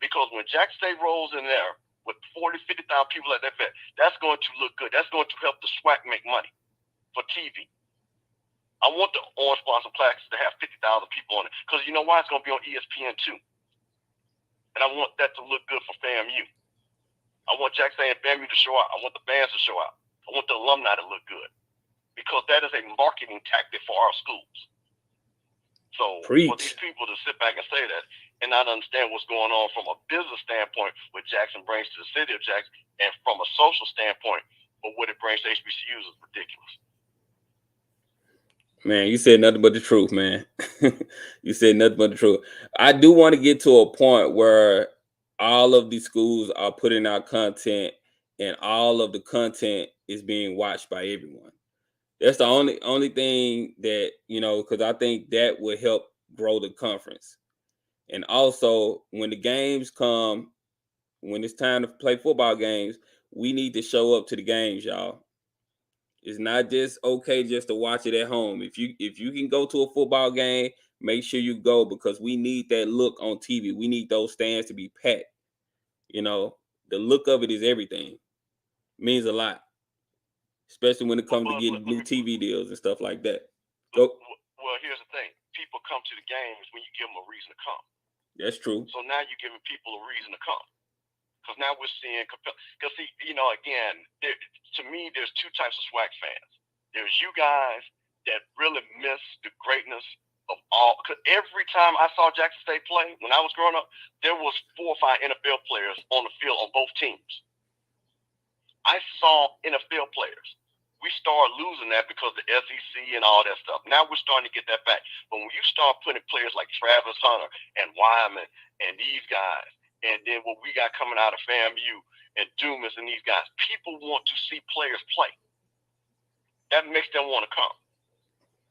because when Jackson State rolls in there with 40, 50,000 people at that event, that's going to look good. That's going to help the SWAC make money for TV. I want the Orange Blossom Classics to have 50,000 people on it, because you know why? It's going to be on ESPN too, and I want that to look good for FAMU. I want Jackson State and FAMU to show out. I want the bands to show out. I want the alumni to look good, because that is a marketing tactic for our schools. So for these people to sit back and say that and not understand what's going on from a business standpoint, what Jackson brings to the city of Jackson, and from a social standpoint, but what it brings to HBCUs is ridiculous. Man, you said nothing but the truth, man. You said nothing but the truth. I do want to get to a point where all of these schools are putting out content, and all of the content is being watched by everyone. That's the only thing that, you know, because I think that will help grow the conference. And also, when the games come, when it's time to play football games, we need to show up to the games, y'all. It's not just okay just to watch it at home. If you can go to a football game, make sure you go, because we need that look on TV. We need those stands to be packed. You know, the look of it is everything. It means a lot, especially when it comes to getting new TV deals and stuff like that. Go. Well, here's the thing. People come to the games when you give them a reason to come. That's true. So now you're giving people a reason to come. Because now we're seeing, because see, you know, again, to me, there's two types of SWAC fans. There's you guys that really miss the greatness of all. Because every time I saw Jackson State play, when I was growing up, there was 4 or 5 NFL players on the field on both teams. I saw NFL players. We started losing that because of the SEC and all that stuff. Now we're starting to get that back. But when you start putting players like Travis Hunter and Wyman and these guys, and then what we got coming out of FAMU and Dumas and these guys, people want to see players play. That makes them want to come.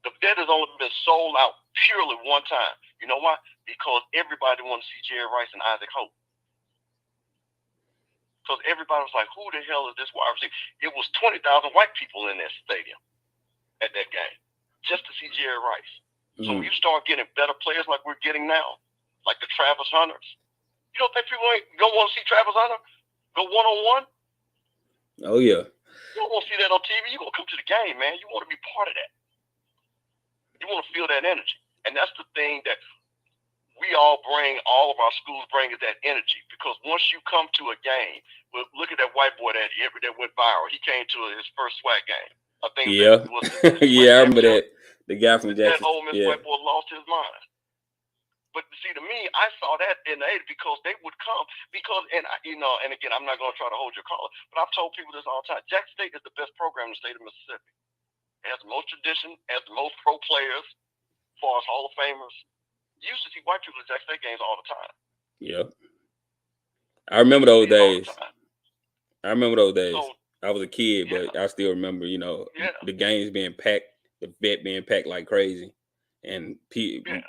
The bet has only been sold out purely one time. You know why? Because everybody wants to see Jerry Rice and Isaac Hope. Because everybody was like, who the hell is this wide receiver? It was 20,000 white people in that stadium at that game just to see Jerry Rice. Mm-hmm. So when you start getting better players like we're getting now, like the Travis Hunters, you don't think people ain't gonna want to see Travis Hunter go one-on-one? Oh, yeah. You don't want to see that on TV. You're going to come to the game, man. You want to be part of that. You want to feel that energy. And that's the thing that we all of our schools bring, is that energy. Because once you come to a game, well, look at that white boy that went viral. He came to his first SWAC game. I think yeah. Yeah, I remember that. The guy from Jackson. That old Miss white boy lost his mind. But see, to me, I saw that in the 80s, because they would come. Because, and you know, and again, I'm not going to try to hold your collar, but I've told people this all the time. Jackson State is the best program in the state of Mississippi. It has the most tradition, has the most pro players, as far as Hall of Famers. You used to see white people at Jackson State games all the time. Yeah. I remember those days. I remember those days. So I was a kid, but I still remember, you know, the games being packed, the vet being packed like crazy, and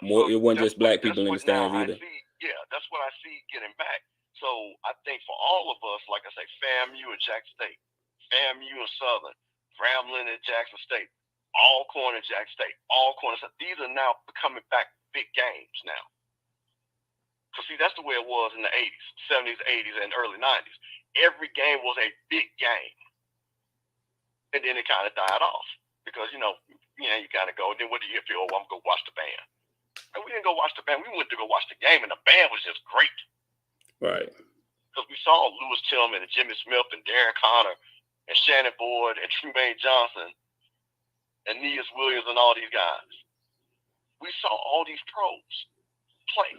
more. It wasn't just black people in the stands either. That's what I see getting back. So I think for all of us, like I say, FAMU and Jackson State, FAMU and Southern, Grambling and Jackson State, Alcorn and Jackson State, Alcorn. These are now becoming back big games now. Because see, that's the way it was in the 80s, 70s, 80s, and early 90s. Every game was a big game. And then it kind of died off. Because, you got to go. And then what do you feel? Oh, I'm going to go watch the band. And we didn't go watch the band. We went to go watch the game, and the band was just great. Right. Because we saw Lewis Tillman and Jimmy Smith and Darren Connor and Shannon Boyd and Trumaine Johnson and Nias Williams and all these guys. We saw all these pros play.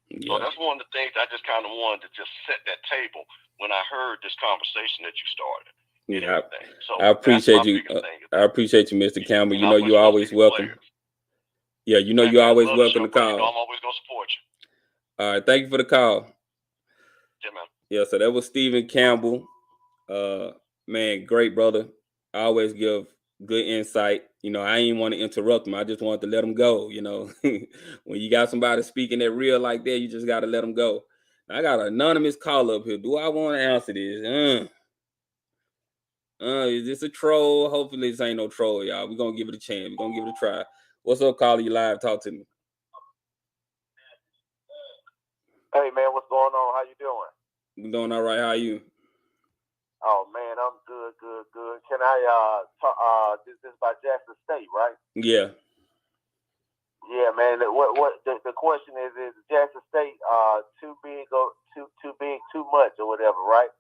Yeah. So that's one of the things I just kind of wanted to just set that table when I heard this conversation that you started. Yeah, so I appreciate you. I appreciate you, Mr. Campbell. You know, you're always welcome. Yeah, you know, you're always welcome to call. You know, I'm always going to support you. All right, thank you for the call. Yeah, man. Yeah, so that was Stephen Campbell. Man, great brother. I always give good insight. You know, I ain't want to interrupt him. I just wanted to let him go. You know, when you got somebody speaking that real like that, you just got to let them go. I got an anonymous call up here. Do I want to answer this? Is this a troll? Hopefully this ain't no troll, y'all. We're going to give it a chance. We're going to give it a try. What's up, caller? You live? Talk to me. Hey, man, what's going on? How you doing? I'm doing all right. How are you? Oh, man, I'm good. Can I this is by Jackson State, right? Yeah. Yeah, man. What the question is Jackson State too big or too much or whatever, right?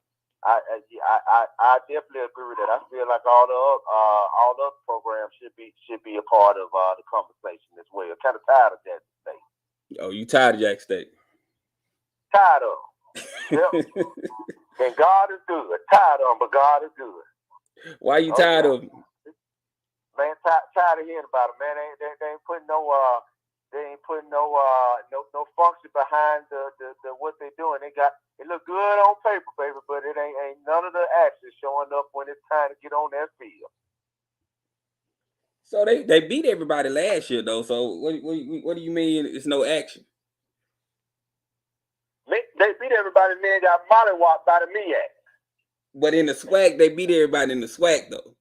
I definitely agree with that. I feel like all the programs should be a part of the conversation as well. Kind of tired of Jackson State. Oh, you tired of Jackson State? Tired of them. Yep. And God is good. Tired of them, but God is good. Why you tired of them? Man, tired of hearing about them, man. They ain't putting no function behind the what they're doing. It look good on paper, baby, but it ain't none of the action showing up when it's time to get on that field. So they beat everybody last year though. So what do you mean it's no action? They beat everybody and then got mollywopped by the MEAC. But in the SWAC, they beat everybody in the SWAC though.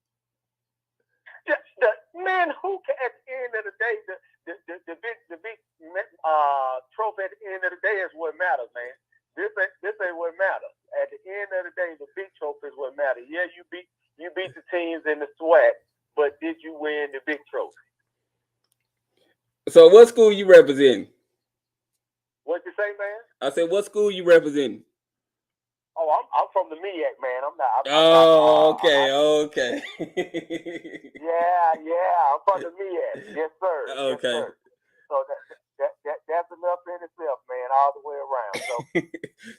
Man, who can, at the end of the day, the big trophy at the end of the day is what matters, man. This ain't what matters. At the end of the day, the big trophy is what matters. Yeah, you beat the teams in the SWAC, but did you win the big trophy? So what school you representing? What you say, man? I said, what school you representing? Oh, I'm from the MEAC, man. I'm not. Okay. Yeah. I'm from the MEAC. Yes, sir. Okay. Yes, sir. So that's enough in itself, man, all the way around. So,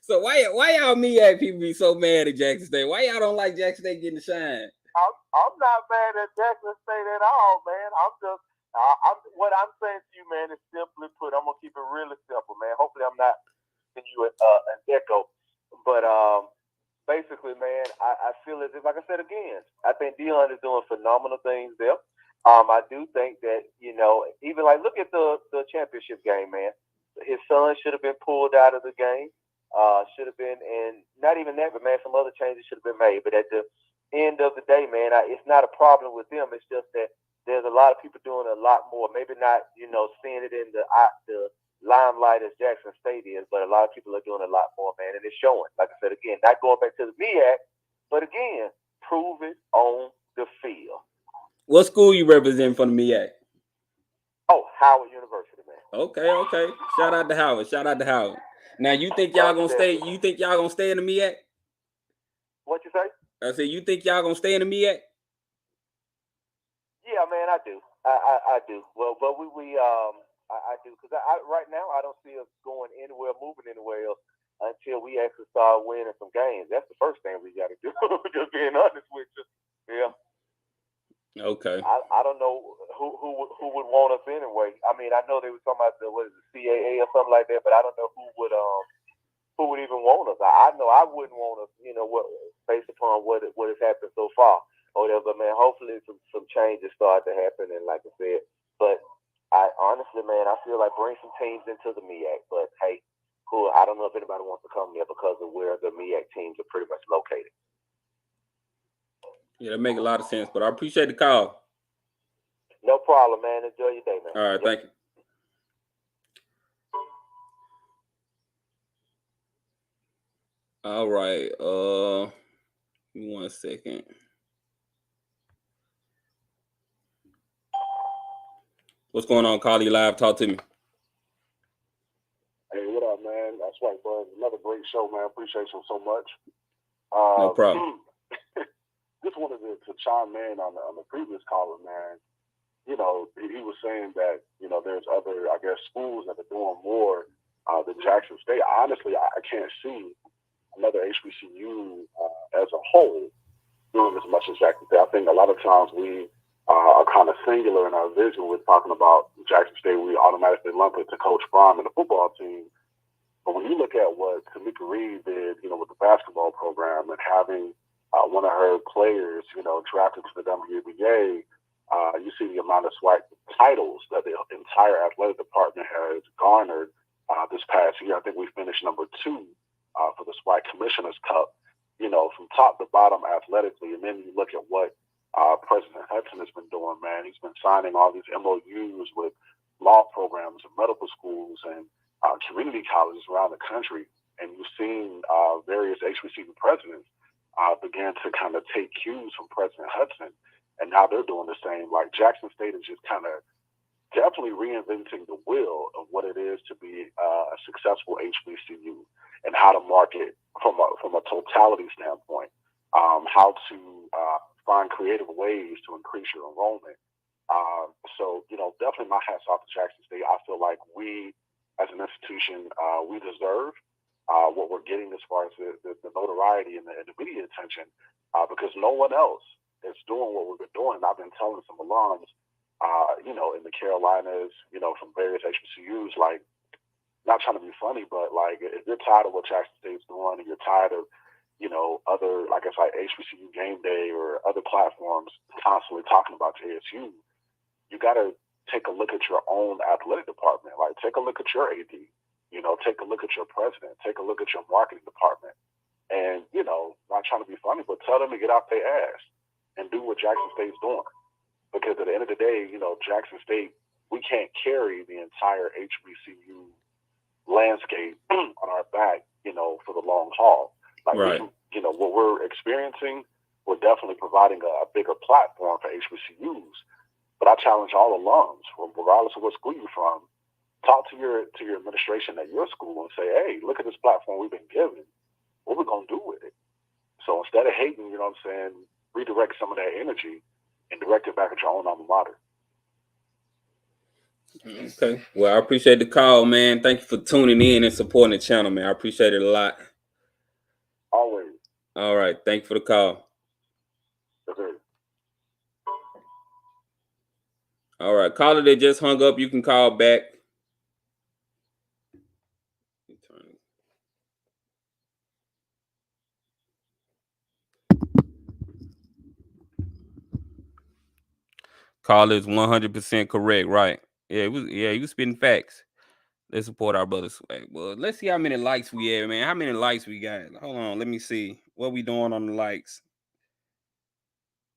so why y'all MEAC people be so mad at Jackson State? Why y'all don't like Jackson State getting the shine? I'm not mad at Jackson State at all, man. I'm just what I'm saying to you, man, is simply put. I'm gonna keep it really simple, man. Hopefully, I'm not giving you an echo. But basically, man, I feel as if, like I said again, I think Dion is doing phenomenal things there. I do think that, you know, even like look at the championship game, man. His son should have been pulled out of the game. Should have been, and not even that, but man, some other changes should have been made. But at the end of the day, man, it's not a problem with them. It's just that there's a lot of people doing a lot more. Maybe not, you know, seeing it in the limelight as Jackson State is, but a lot of people are doing a lot more, man, and it's showing. Like I said, again, not going back to the MEAC, but again, prove it on the field. What school you represent for the MEAC? Oh, Howard University, man. Okay. Shout out to Howard. Now, you think y'all gonna stay? You think y'all gonna stay in the MEAC? What you say? I said, you think y'all gonna stay in the MEAC? Yeah, man, I do. I do. Well, but I do, because I right now I don't see us going anywhere, moving anywhere else until we actually start winning some games. That's the first thing we got to do. Just being honest with you. Yeah. Okay. I don't know who would want us anyway. I mean, I know they were talking about the CAA or something like that, but I don't know who would who would even want us. I know I wouldn't want us, based upon what has happened so far. Or whatever, but man, hopefully some changes start to happen. And like I said, but I honestly, man, I feel like bring some teams into the MEAC. But hey, cool. I don't know if anybody wants to come there because of where the MEAC teams are pretty much located. Yeah, that make a lot of sense. But I appreciate the call. No problem, man. Enjoy your day, man. All right, thank you. All right. Give me 1 second. What's going on, Carly Live? Talk to me. Hey, what up, man? That's right, bud. Another great show, man. Appreciate you so much. No problem. Just wanted to chime in on the previous caller, man. He was saying that, there's other, I guess, schools that are doing more than Jackson State. Honestly, I can't see another HBCU as a whole doing as much as Jackson State. I think a lot of times we are kind of singular in our vision with talking about Jackson State. We automatically lump it to Coach Prime and the football team. But when you look at what Tamika Reed did, with the basketball program and having one of her players, drafted to the WNBA, you see the amount of SWAC titles that the entire athletic department has garnered this past year. I think we finished number 2 for the SWAC Commissioner's Cup, from top to bottom athletically. And then you look at what President Hudson has been doing, man. He's been signing all these MOUs with law programs and medical schools and community colleges around the country. And you've seen various HBCU presidents begin to kind of take cues from President Hudson. And now they're doing the same. Like Jackson State is just kind of definitely reinventing the wheel of what it is to be a successful HBCU and how to market from a totality standpoint, how to find creative ways to increase your enrollment. So, definitely my hat's off to Jackson State. I feel like we, as an institution, we deserve what we're getting as far as the notoriety and the media attention because no one else is doing what we've been doing. I've been telling some alums, in the Carolinas, from various HBCUs, like, not trying to be funny, but like, if you're tired of what Jackson State's doing and you're tired of, other, like I said, HBCU Game Day or other platforms constantly talking about JSU, you got to take a look at your own athletic department. Like, take a look at your AD, take a look at your president, take a look at your marketing department. And, not trying to be funny, but tell them to get off their ass and do what Jackson State's doing. Because at the end of the day, Jackson State, we can't carry the entire HBCU landscape on our back, for the long haul. Like, right. What we're experiencing, we're definitely providing a bigger platform for HBCUs. But I challenge all alums, regardless of what school you're from, talk to your administration at your school and say, hey, look at this platform we've been given. What are we going to do with it? So instead of hating, redirect some of that energy and direct it back at your own alma mater. Okay. Well, I appreciate the call, man. Thank you for tuning in and supporting the channel, man. I appreciate it a lot. Always. All right. Thank you for the call. Okay. All right. Caller that just hung up, you can call back. Caller is 100% correct, right? Yeah, he was spitting facts. Let's support our brother SWAC. Well, let's see how many likes we have, man. How many likes we got? Hold on, let me see. What we doing on the likes?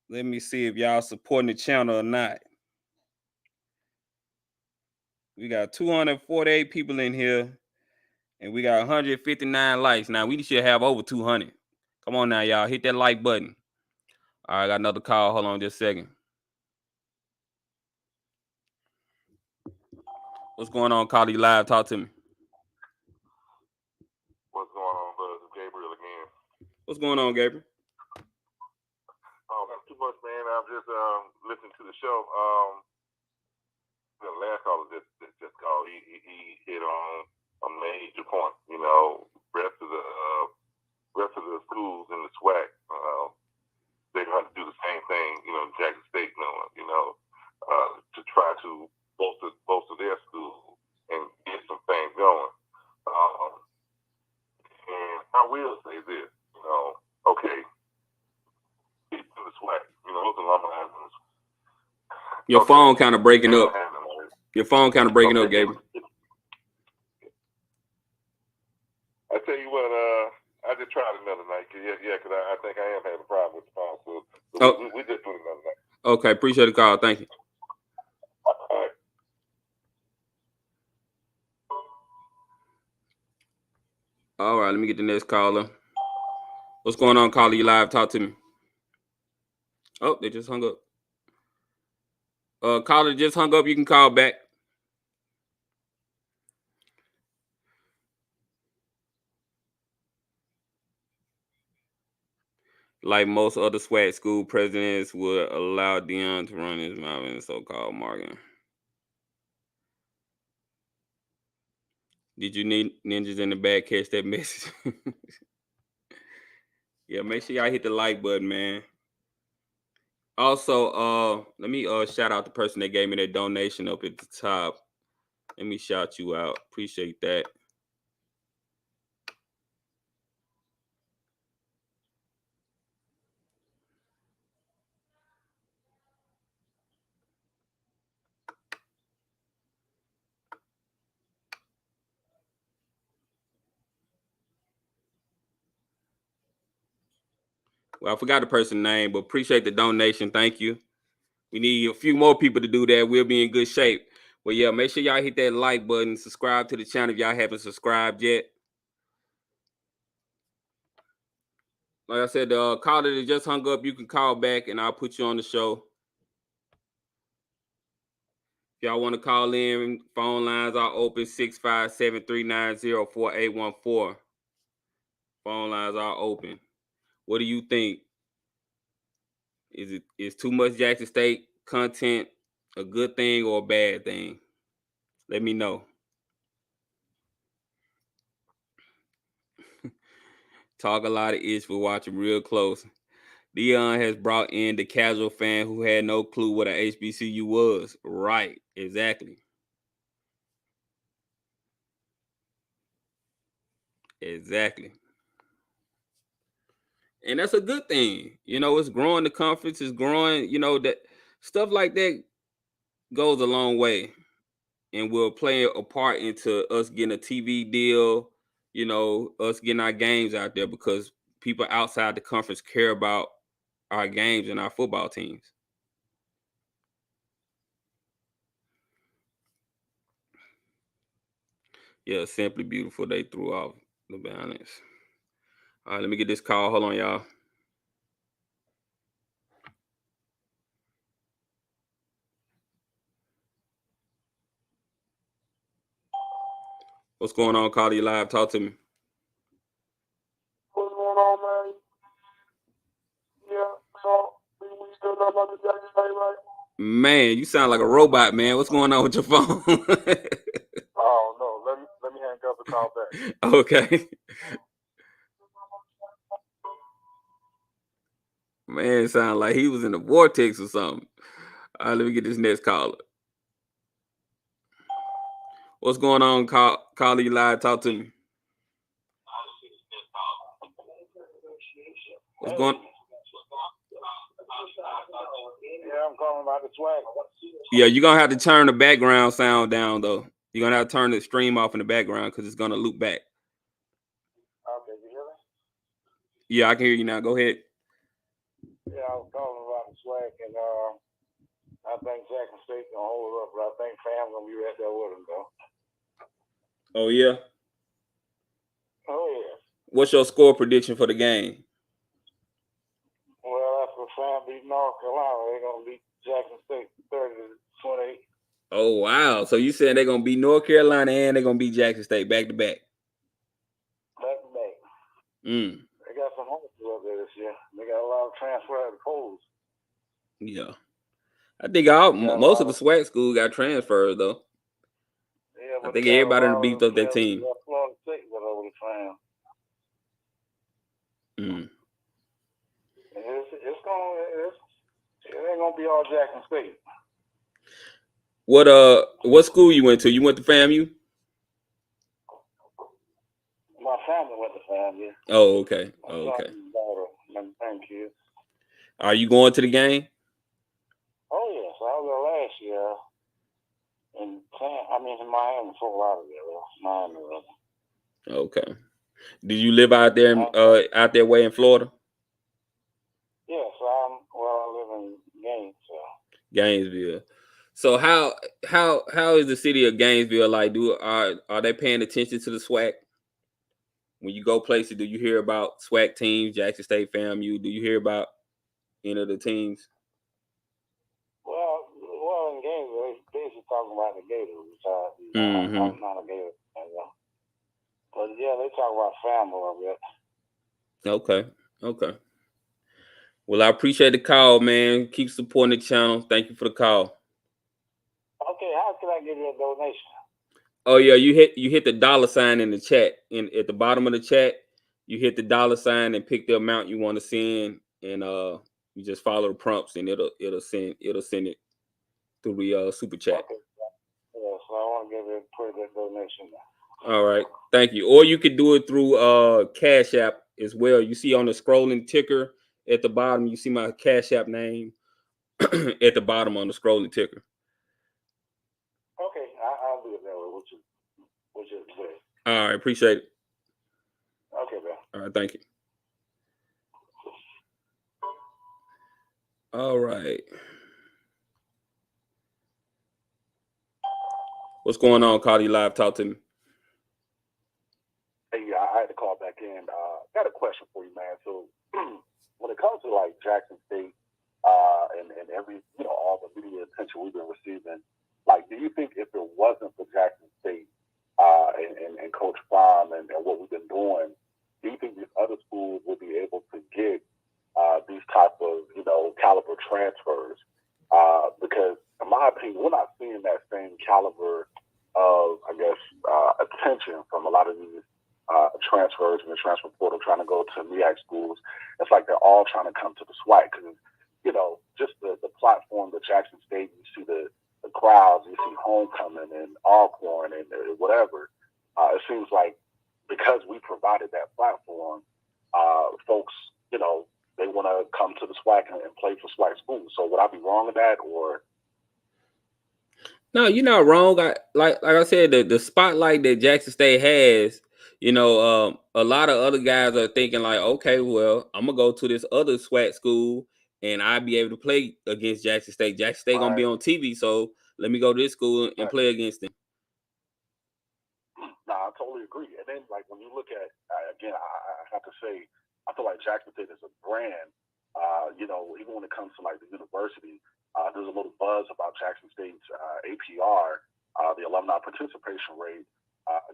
Let me see if y'all supporting the channel or not. We got 248 people in here, and we got 159 likes. Now, we should have over 200. Come on now, y'all. Hit that like button. All right, I got another call. Hold on just a second. What's going on, Carly Live? Talk to me. What's going on, brother? It's Gabriel again. What's going on, Gabriel? Oh, not too much, man. I'm just listening to the show. The last caller just called. He hit on a major point. Rest of the schools in the SWAC, they're going to do the same thing. Jackson State doing. To try to bolster their school and get some things going. Your phone kind of breaking up. Your phone kind of breaking up, Gabriel. I tell you what, I just tried another night. Because I think I am having a problem with the phone. So we just do it another night. Okay, appreciate the call. Thank you. All right. All right, let me get the next caller. What's going on, caller? You live? Talk to me. Oh, they just hung up. Caller just hung up. You can call back. Like most other SWAC school presidents would allow Dion to run his mouth in so-called marketing. Did you need ninjas in the back catch that message? Yeah, make sure y'all hit the like button, man. Also, let me shout out the person that gave me that donation up at the top. Let me shout you out. Appreciate that. Well, I forgot the person's name, but appreciate the donation. Thank you. We need a few more people to do that. We'll be in good shape. Well, yeah, make sure y'all hit that like button. Subscribe to the channel if y'all haven't subscribed yet. Like I said, the caller that just hung up, you can call back and I'll put you on the show. If y'all want to call in, phone lines are open, 657-390-4814. Phone lines are open. What do you think? Is too much Jackson State content a good thing or a bad thing? Let me know. Talk a lot of ish for watching real close. Dion has brought in the casual fan who had no clue what an HBCU was. Right, exactly. Exactly. And that's a good thing. You know, it's growing the conference, it's growing, you know, that stuff like that goes a long way and will play a part into us getting a TV deal, you know, us getting our games out there because people outside the conference care about our games and our football teams. Yeah, simply beautiful. They threw off the balance. All right, let me get this call. Hold on, y'all. What's going on, Carly? You live? Talk to me. What's going on, man? Yeah, so we still up on the Jackson State, right? Man, you sound like a robot, man. What's going on with your phone? Oh no, let me hang up and call back. Okay. Man, it sounded like he was in a vortex or something. All right, let me get this next caller. What's going on, Carly? You live? Talk to me. What's going on? Yeah, I'm calling about the SWAC. Yeah, you're going to have to turn the background sound down, though. You're going to have to turn the stream off in the background because it's going to loop back. Okay, you hear me? Yeah, I can hear you now. Go ahead. Yeah, I was calling about the SWAC, and I think Jackson State gonna hold it up, but I think Fam gonna be right there with them, though. Oh, yeah? Oh, yeah. What's your score prediction for the game? Well, after Fam beat North Carolina, they're gonna beat Jackson State 30-28. Oh, wow. So you saying they're going to beat North Carolina and they're going to beat Jackson State back to back? Back to back. They got some home up there this year. They got a lot of transfer out of the polls. Yeah. I think most of the SWAC schools got transfers, though. Yeah, but I think everybody in the beefed up their team. Florida State got over the Fam. It ain't gonna be all Jackson State. What school you went to? You went to FAMU? My family went to FAMU. Oh, okay. Oh, okay. Thank you. Are you going to the game? Oh yes, I was there last last year. In Miami, Fort Lauderdale, Miami. Okay. Do you live out there, out that way in Florida? Yes, I live in Gainesville. So how is the city of Gainesville like? Are they paying attention to the SWAC? When you go places, do you hear about SWAC teams, Jackson State, FAMU? Do you hear about any of the teams? Well, in Gainesville, they basically talking about the Gators, which I'm not a Gator fan, but yeah, they talk about family a bit. Okay. Well, I appreciate the call, man. Keep supporting the channel. Thank you for the call. Okay, how can I give you a donation? Oh yeah, you hit the $sign in the chat. At the bottom of the chat, you hit the $sign and pick the amount you want to send, and you just follow the prompts, and it'll send it through the super chat. Okay. Yeah, so I want to give you put that donation now. All right, thank you. Or you could do it through Cash App as well. You see on the scrolling ticker at the bottom, you see my Cash App name at the bottom on the scrolling ticker. Okay, I'll do it that way. What you say? All right, appreciate it. Okay, man. All right, thank you. All right. What's going on, Cardi Live? Talk to me. Hey, I had to call back in. Got a question for you, man. So when it comes to like Jackson State and every, all the media attention we've been receiving, like, do you think if it wasn't for Jackson State and Coach Prime and what we've been doing, do you think these other schools will be able to get these type of, caliber transfers? Because in my opinion, we're not seeing that same caliber of, I guess, attention from a lot of these transfers in the transfer portal trying to go to MEAC schools. It's like they're all trying to come to the SWAC because, just the platform, the Jackson State, you see the crowds, you see homecoming and Alcorn and whatever. It seems like because we provided that platform, folks, they want to come to the SWAC and play for SWAC schools. So would I be wrong in that, or? No, you're not wrong. Like I said, the spotlight that Jackson State has, a lot of other guys are thinking like, okay, well, I'm gonna go to this other SWAC school and I'll be able to play against Jackson State. Jackson State gonna be on TV, so let me go to this school and play against them. No, I totally agree. And then, like, when you look at, again, I have to say, I feel like Jackson State is a brand. Even when it comes to like the university, there's a little buzz about Jackson State's APR, the alumni participation rate,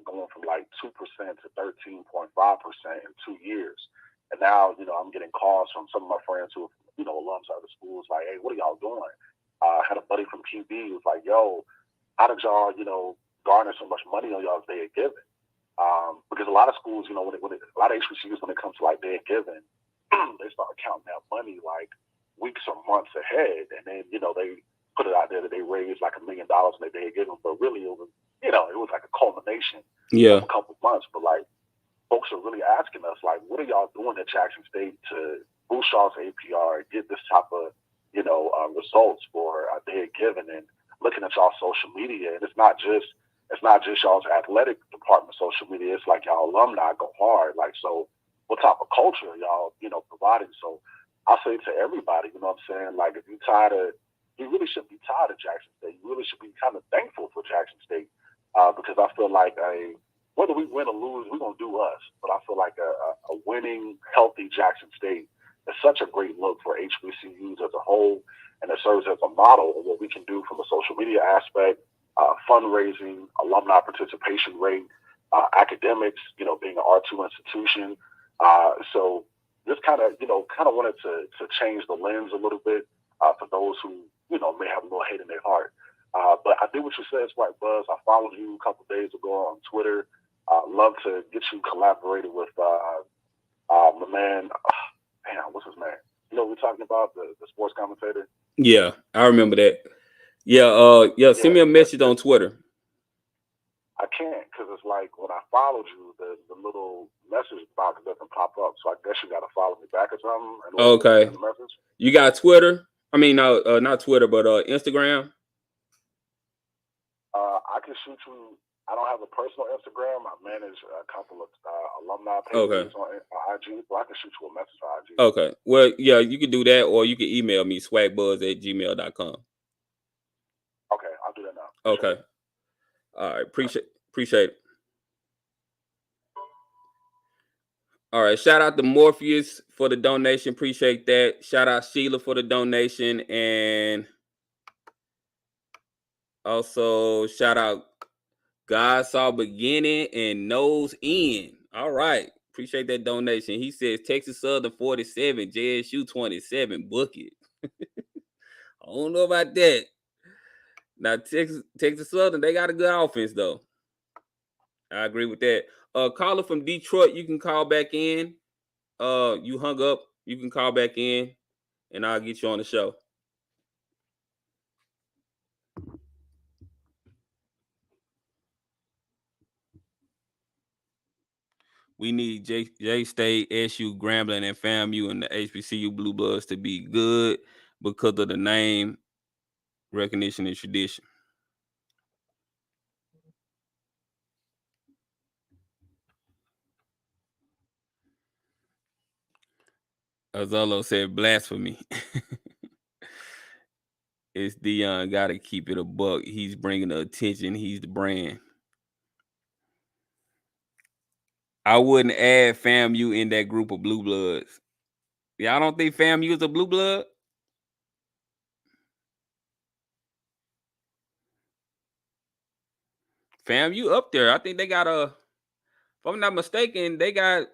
going from like 2% to 13.5% in 2 years. And now, I'm getting calls from some of my friends who, alums of other schools, like, hey, what are y'all doing? I had a buddy from QB who was like, yo, how did y'all, garner so much money on y'all's day of giving? Because a lot of schools, a lot of HBCUs, when it comes to like day of giving, they start counting that money like weeks or months ahead, and then they put it out there that they raised like $1 million in their day of giving, but really it was it was like a culmination of a couple months. But like folks are really asking us like, what are y'all doing at Jackson State to boost y'all's APR and get this type of results for a day of giving? And looking at y'all social media, and it's not just y'all's athletic department social media. It's like y'all alumni go hard. Like, so what type of culture y'all, providing? So I say to everybody, you know what I'm saying? Like, if you're tired of, you really shouldn't be tired of Jackson State. You really should be kind of thankful for Jackson State because I feel like whether we win or lose, we're going to do us. But I feel like a winning, healthy Jackson State is such a great look for HBCUs as a whole, and it serves as a model of what we can do from a social media aspect, fundraising, alumni participation rate, academics, being an R2 institution. So just kind of wanted to change the lens a little bit for those who, may have a little hate in their heart. But I did what you said, White Buzz. I followed you a couple of days ago on Twitter. Love to get you collaborated with my man. What's his name? We're talking about the sports commentator. Yeah, I remember that. Yeah, send me a message on Twitter. I can't because it's like when I followed you, the little message box doesn't pop up. So I guess you got to follow me back or something. Okay. You got Twitter? I mean, no, not Twitter, but Instagram. I can shoot you. I don't have a personal Instagram. I manage a couple of alumni Okay. pages on IG, so I can shoot you a message on IG. Okay. Well, yeah, you can do that, or you can email me, swagBuzz@gmail.com. Okay, I'll do that now. Okay. All right. Appreciate it. All right. Shout out to Morpheus for the donation. Appreciate that. Shout out Sheila for the donation. And also shout out God Saw Beginning and Nose In. All right. Appreciate that donation. He says Texas Southern 47, JSU 27. Book it. I don't know about that. Now, Texas Southern, they got a good offense, though. I agree with that. Caller from Detroit, you can call back in. You hung up. You can call back in, and I'll get you on the show. We need J-State, SU, Grambling, and FAMU and the HBCU Blue Bloods to be good because of the name, recognition, and tradition. Azolo said blasphemy. It's Dion. Got to keep it a buck. He's bringing the attention. He's the brand. I wouldn't add FAMU in that group of Blue Bloods. Y'all don't think FAMU is a Blue Blood? FAMU up there. I think they got if I'm not mistaken, I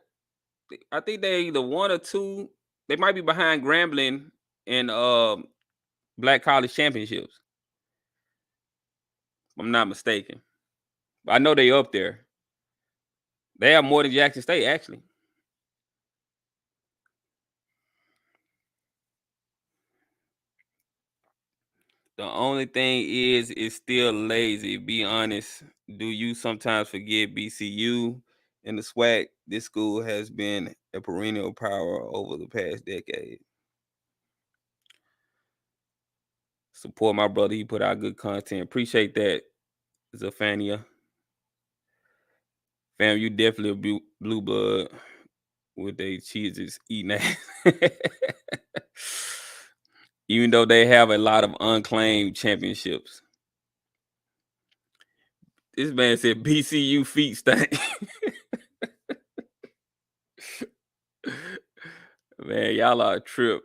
think they either one or two. They might be behind Grambling in Black College Championships. If I'm not mistaken. I know they up there. They have more than Jackson State, actually. The only thing is, it's still lazy. Be honest. Do you sometimes forget BCU and the SWAC? This school has been a perennial power over the past decade. Support my brother. He put out good content. Appreciate that, Zafania. Fam, you definitely a blue blood with their cheeses eating ass. Even though they have a lot of unclaimed championships. This man said BCU feet stink. Man, y'all are a trip.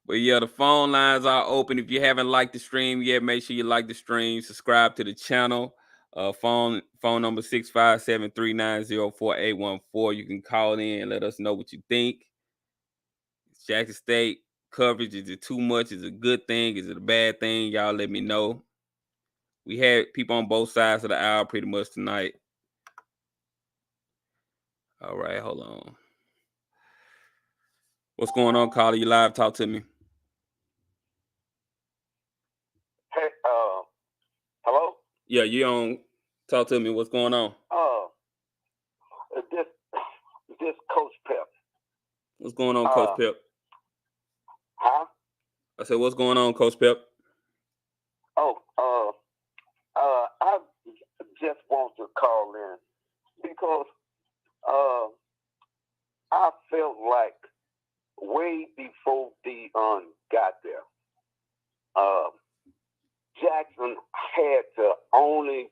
But yeah, the phone lines are open. If you haven't liked the stream yet, make sure you like the stream. Subscribe to the channel. Phone number 657-390-4814. You can call in and let us know what you think. Jackson State coverage, is it too much? Is it a good thing? Is it a bad thing? Y'all let me know. We had people on both sides of the aisle pretty much tonight. All right, hold on. What's going on, caller? You live? Talk to me. Hey, hello? Yeah, you on. Talk to me. What's going on? This Coach Pep. What's going on, Coach Pep? Huh? I said, what's going on, Coach Pep? I just want to call in because I felt like way before Dion got there, Jackson had the only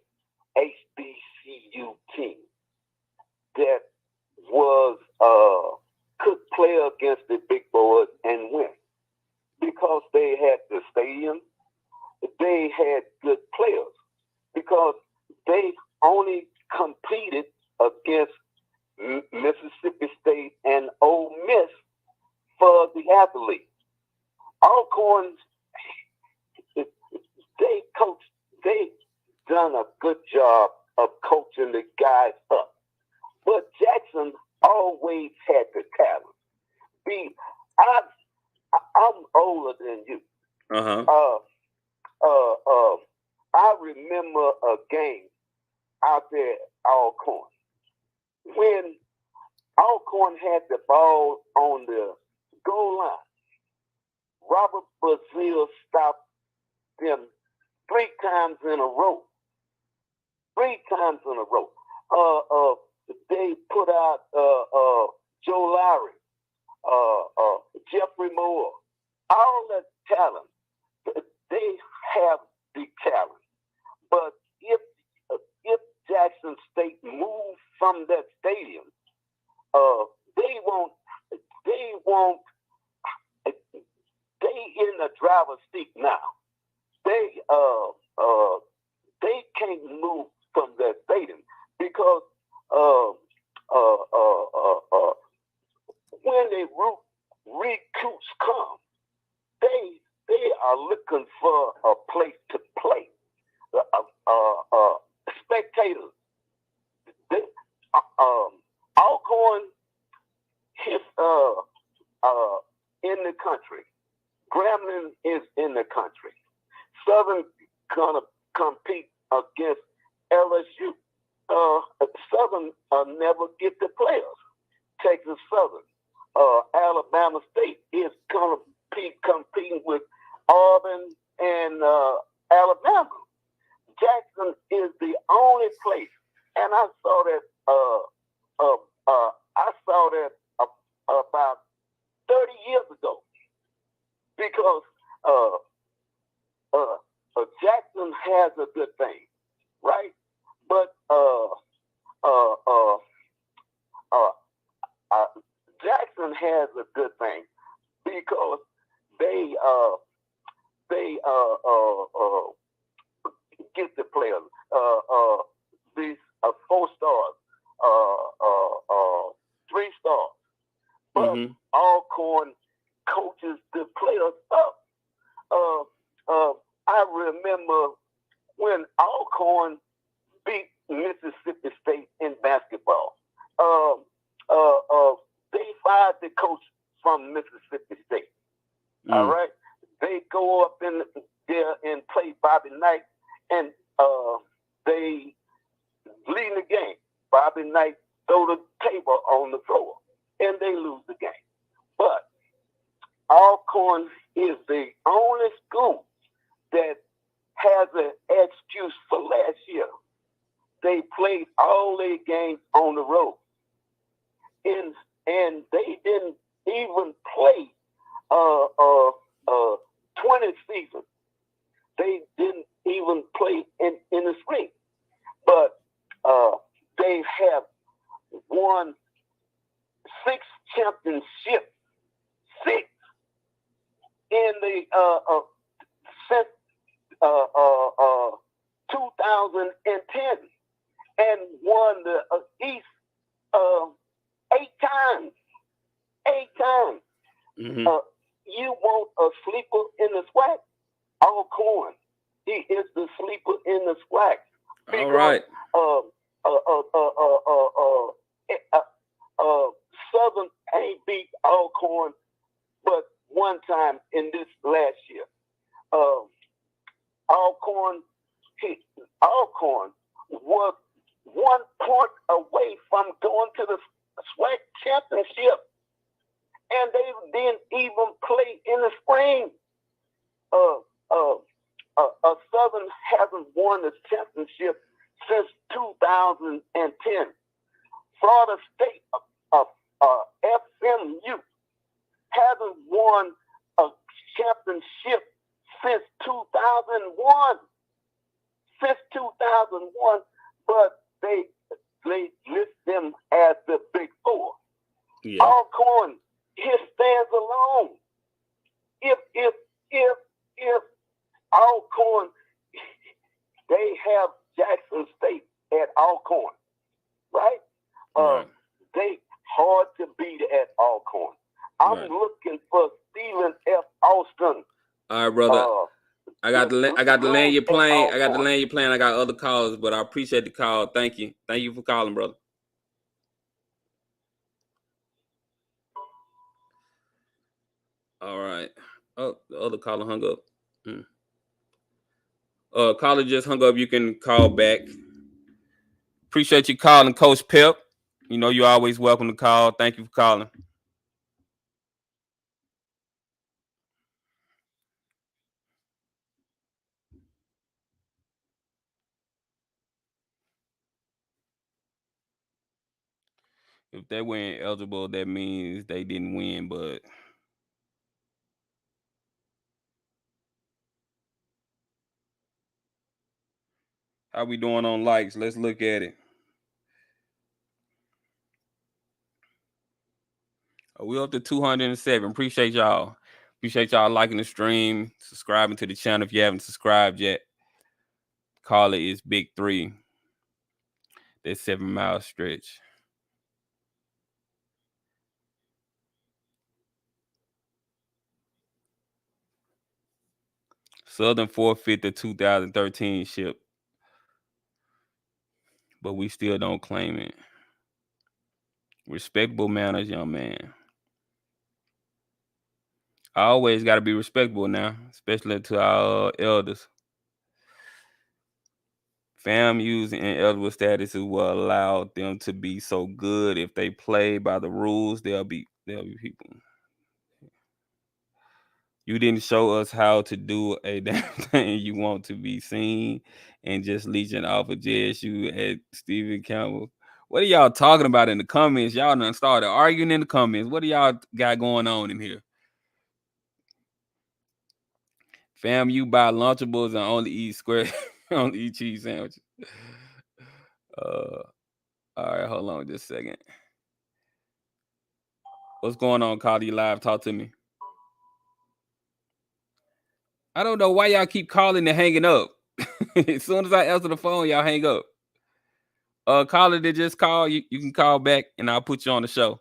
HBCU team that was could play against the big boys and win because they had the stadium, they had good players because they only competed against Mississippi State and Ole Miss for the athletes. Alcorn, they done a good job of coaching the guys up. But Jackson always had the talent. I'm older than you. I remember a game out there at Alcorn when Alcorn had the ball on the goal line. Robert Brazil stopped them 3 times in a row 3 times in a row. They put out Joe Lowry, Jeffrey Moore, all that talent. They have the talent, but if Jackson State moves from that stadium, they won't. They in the driver's seat now. They can't move from that stadium because when the recruits come, they are looking for a place to play. Spectators. Alcorn is in the country. Grambling is in the country. Southern gonna compete against LSU. Southern never get the players. Texas Southern. Alabama State is gonna be competing with Auburn and Alabama. Jackson is the only place, and I saw that. About 30 years ago, because Jackson has a good thing, right? But Jackson has a good thing because they get the players. These 4 stars, 3 stars. But Alcorn coaches the players up. I remember when Alcorn beat Mississippi State in basketball. They fired the coach from Mississippi State. All right, they go up in there and play Bobby Knight, and they lead the game. Bobby Knight throw the table on the floor, and they lose the game. But Alcorn is the only school that has an excuse for last year. They played all their games on the road, and they didn't even play 20 seasons. They didn't even play in the spring, but they have won 6 championships, 6 in the since 2010, and won the East 8 times. 8 times. You want a sleeper in the SWAC? Alcorn. He is the sleeper in the SWAC. All right. Southern ain't beat Alcorn but one time in this last year. Alcorn was 1 point away from going to the SWAC championship, and they didn't even play in the spring. Southern hasn't won the championship since 2010. Florida State, FMU, hasn't won a championship since 2001. Since 2001, but they list them as the Big Four. Yeah. Alcorn, it stands alone. If Alcorn, they have Jackson State at Alcorn, right? They hard to beat at Alcorn. I'm looking for Stephen F. Austin. All right, brother. I got to land your plane. I got other calls, but I appreciate the call. Thank you. Thank you for calling, brother. All right. Oh, the other caller hung up. Caller just hung up. You can call back. Appreciate you calling, Coach Pep. You know you're always welcome to call. Thank you for calling. If they weren't eligible, that means they didn't win, but how we doing on likes? Let's look at it. We up to 207. Appreciate y'all. Appreciate y'all liking the stream, subscribing to the channel if you haven't subscribed yet. Call it is Big 3. That 7-mile stretch. Southern forfeit the 2013 ship, but we still don't claim it. Respectable manners, young man. I always got to be respectable now, especially to our elders. FAMU's ineligible status is what allowed them to be so good. If they play by the rules, there'll be people. You didn't show us how to do a damn thing. You want to be seen and just leeching off of JSU at Stephen Campbell. What are y'all talking about in the comments? Y'all done started arguing in the comments. What do y'all got going on in here? Fam, you buy Lunchables and only eat square, only eat cheese sandwiches. All right, hold on just a second. What's going on, Cardi Live? Talk to me. I don't know why y'all keep calling and hanging up. As soon as I answer the phone, y'all hang up. Caller that just call, you can call back and I'll put you on the show.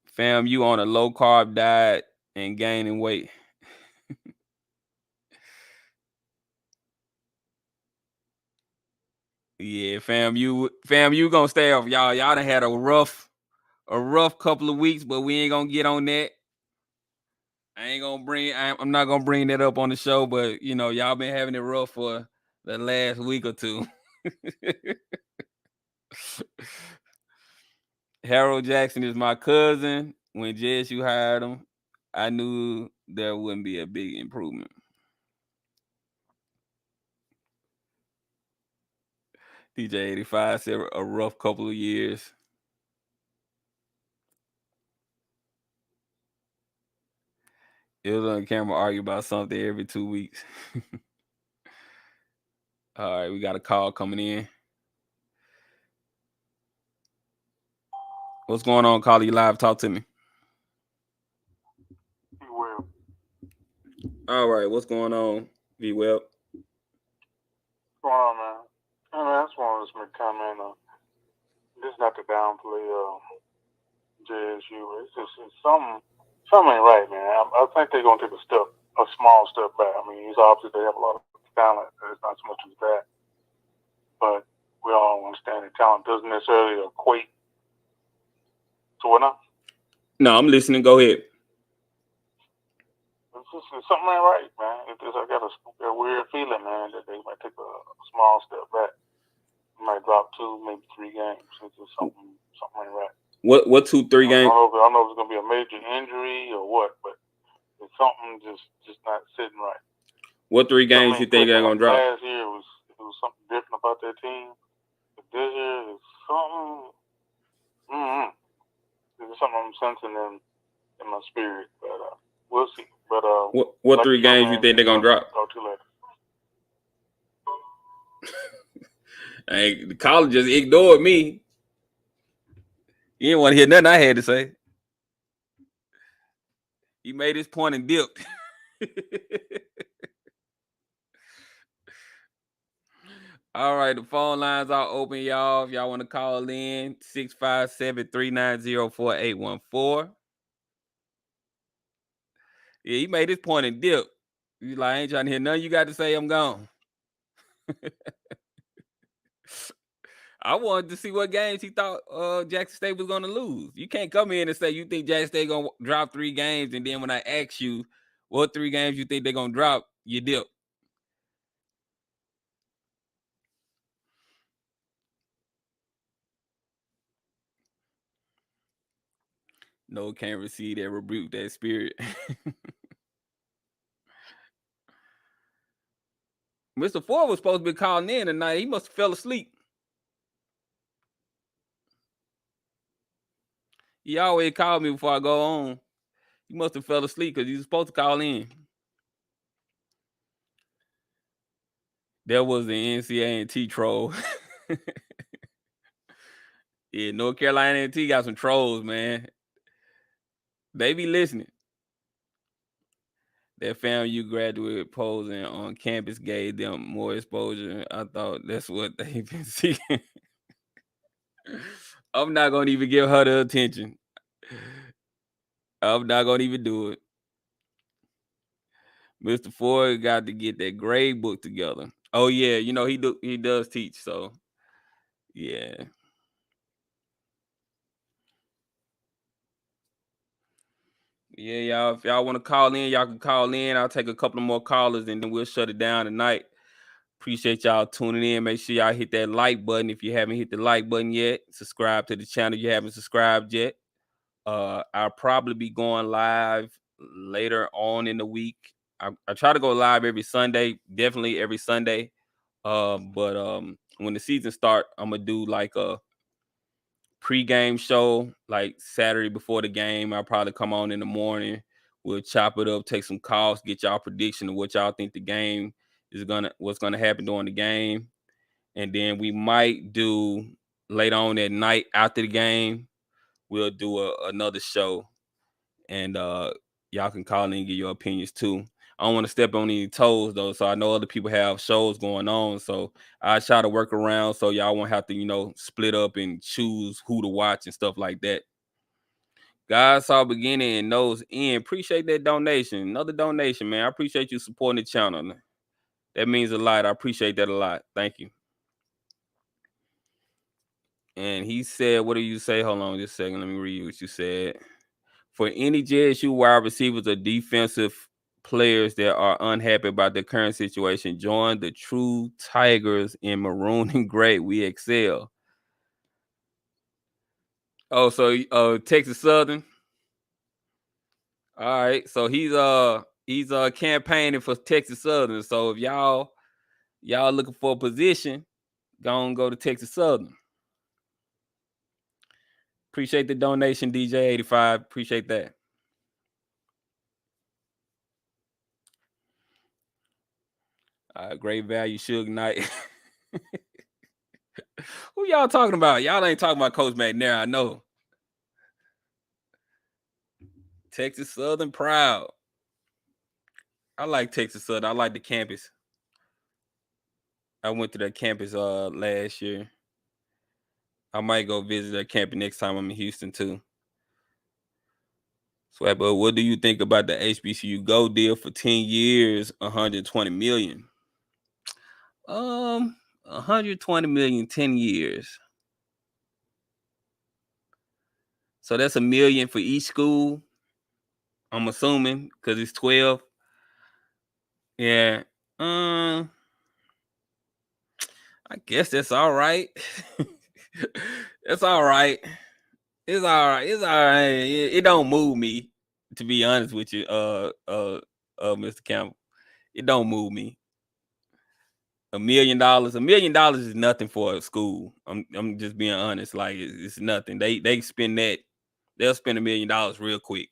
Fam, you on a low carb diet and gaining weight. Yeah, fam, you gonna stay off. Y'all done had a rough couple of weeks, but we ain't gonna get on that. I'm not gonna bring that up on the show, but you know, y'all been having it rough for the last week or two. Harold Jackson is my cousin. When JSU hired him, I knew there wouldn't be a big improvement. DJ 85 said a rough couple of years. It was on camera argue about something every 2 weeks. All right, we got a call coming in. What's going on, Carly Live? Talk to me. Well, all right, what's going on, V-Web? What's going on, man? I just wanted to make a comment. This is not to downplay JSU. It's just something ain't right, man. I think they're gonna take a small step back. I mean, it's obvious they have a lot of talent. It's not so much as that, but we all understand that talent doesn't necessarily equate to what now. No, I'm listening. Go ahead. It's something ain't right, man. I got a weird feeling, man, that they might take a small step back. They might drop 2, maybe 3 games. It's just something ain't right. What 2-3 games? I don't know if it's gonna be a major injury or what, but it's something just not sitting right. What 3 games you think they're gonna drop? Last year it was something different about their team. But this year is something. There's something I'm sensing in my spirit, but we'll see. But what 3 games you think they're gonna drop? Talk to you later. Hey, the caller just ignored me. You didn't want to hear nothing I had to say. He made his point and dipped. All right, the phone lines are open, y'all. If y'all want to call in, 657-390-4814. Yeah, he made his point and dipped. He's like, I ain't trying to hear nothing you got to say. I'm gone. I wanted to see what games he thought Jackson State was going to lose. You can't come in and say you think Jackson State going to drop 3 games, and then when I ask you what 3 games you think they're going to drop, you dip. No, can't receive that, rebuke that spirit. Mr. Ford was supposed to be calling in tonight. He must have fell asleep. He always called me before I go on. He must have fell asleep because he was supposed to call in. That was the NCA&T troll. Yeah, North Carolina A&T got some trolls, man. They be listening. That FAMU graduate posing on campus gave them more exposure. I thought that's what they've been seeking. I'm not going to even give her the attention. I'm not going to even do it. Mr. Ford got to get that grade book together. Oh, yeah. You know, he does teach, so, yeah. Yeah, y'all. If y'all want to call in, y'all can call in. I'll take a couple of more callers, and then we'll shut it down tonight. Appreciate y'all tuning in. Make sure y'all hit that like button if you haven't hit the like button yet. Subscribe to the channel if you haven't subscribed yet. I'll probably be going live later on in the week. I try to go live every Sunday, definitely every Sunday. But when the season start, I'm gonna do like a pre-game show, like Saturday before the game. I'll probably come on in the morning. We'll chop it up, take some calls, get y'all prediction of what y'all think the game is what's gonna happen during the game. And then we might do later on at night after the game, we'll do another show. And y'all can call in and give your opinions too. I don't want to step on any toes though, so I know other people have shows going on, so I try to work around so y'all won't have to, split up and choose who to watch and stuff like that. God saw beginning and knows end. Appreciate that donation. Another donation, man. I appreciate you supporting the channel. That means a lot. I appreciate that a lot. Thank you. And he said, what do you say? Hold on just a second. Let me read what you said. For any JSU wide receivers or defensive players that are unhappy about the current situation, join the True Tigers in maroon and gray. We excel. Oh, so Texas Southern. All right, so he's campaigning for Texas Southern. So if y'all looking for a position, go to Texas Southern. Appreciate the donation, DJ85. Appreciate that. Great value, Suge Knight. Who y'all talking about? Y'all ain't talking about Coach McNair, I know. Texas Southern proud. I like Texas Southern. I like the campus. I went to that campus last year. I might go visit that campus next time I'm in Houston too. SWAC, but what do you think about the HBCU Go deal for 10 years, $120 million? 120 million, 10 years. So that's $1 million for each school. I'm assuming because it's 12. Yeah. I guess that's all right. That's all right. It's all right. It's all right. It don't move me, to be honest with you, Mr. Campbell. It don't move me. $1 million. $1 million is nothing for a school. I'm just being honest. Like it's nothing. They spend that. They'll spend $1 million real quick.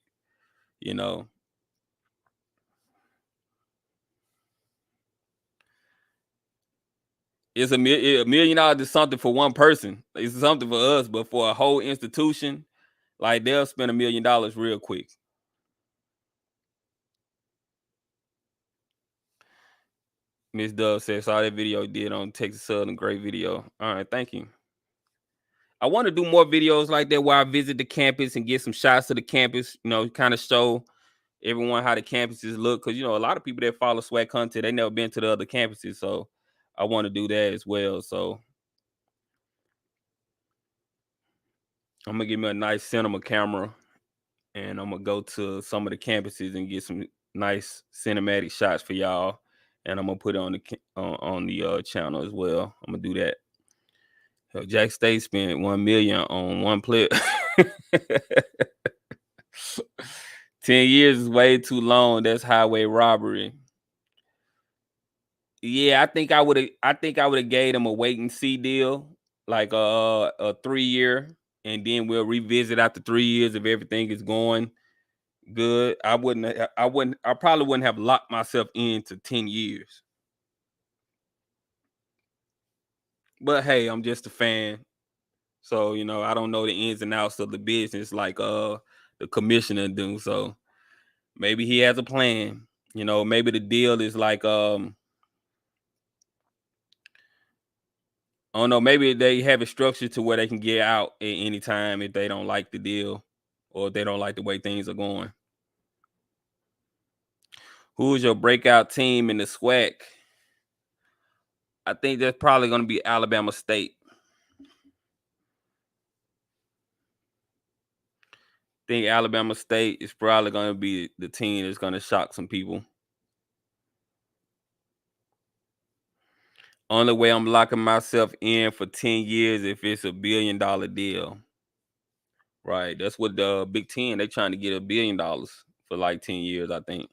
It's $1 million is something for one person. It's something for us, but for a whole institution, like they'll spend $1 million real quick. Miss Dove says, saw that video you did on Texas Southern. Great video. All right, thank you. I want to do more videos like that where I visit the campus and get some shots of the campus, kind of show everyone how the campuses look. Because, a lot of people that follow SWAC content, they never been to the other campuses. So I want to do that as well. So I'm going to give me a nice cinema camera and I'm going to go to some of the campuses and get some nice cinematic shots for y'all. And I'm going to put it on the channel as well. I'm going to do that. Jack State spent $1 million on one player. 10 years is way too long. That's highway robbery. Yeah, I think I would have gave them a wait and see deal, like a 3-year, and then we'll revisit after 3 years if everything is going good. I probably wouldn't have locked myself into 10 years. But hey, I'm just a fan. So, I don't know the ins and outs of the business like the commissioner do. So maybe he has a plan. Maybe the deal is like I don't know, maybe they have it structured to where they can get out at any time if they don't like the deal or if they don't like the way things are going. Who is your breakout team in the SWAC? I think that's probably going to be Alabama State. I think Alabama State is probably going to be the team that's going to shock some people. Only way I'm locking myself in for 10 years if it's $1 billion deal. Right. That's what the Big Ten, they trying to get $1 billion for like 10 years, I think.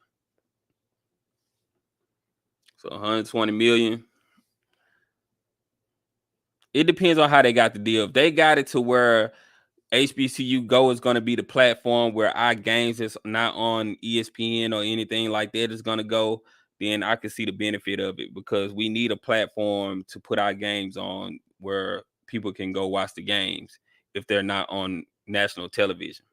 So 120 million. It depends on how they got the deal. If they got it to where HBCU Go is going to be the platform where our games is not on ESPN or anything like that is going to go, then I can see the benefit of it, because we need a platform to put our games on where people can go watch the games if they're not on national television.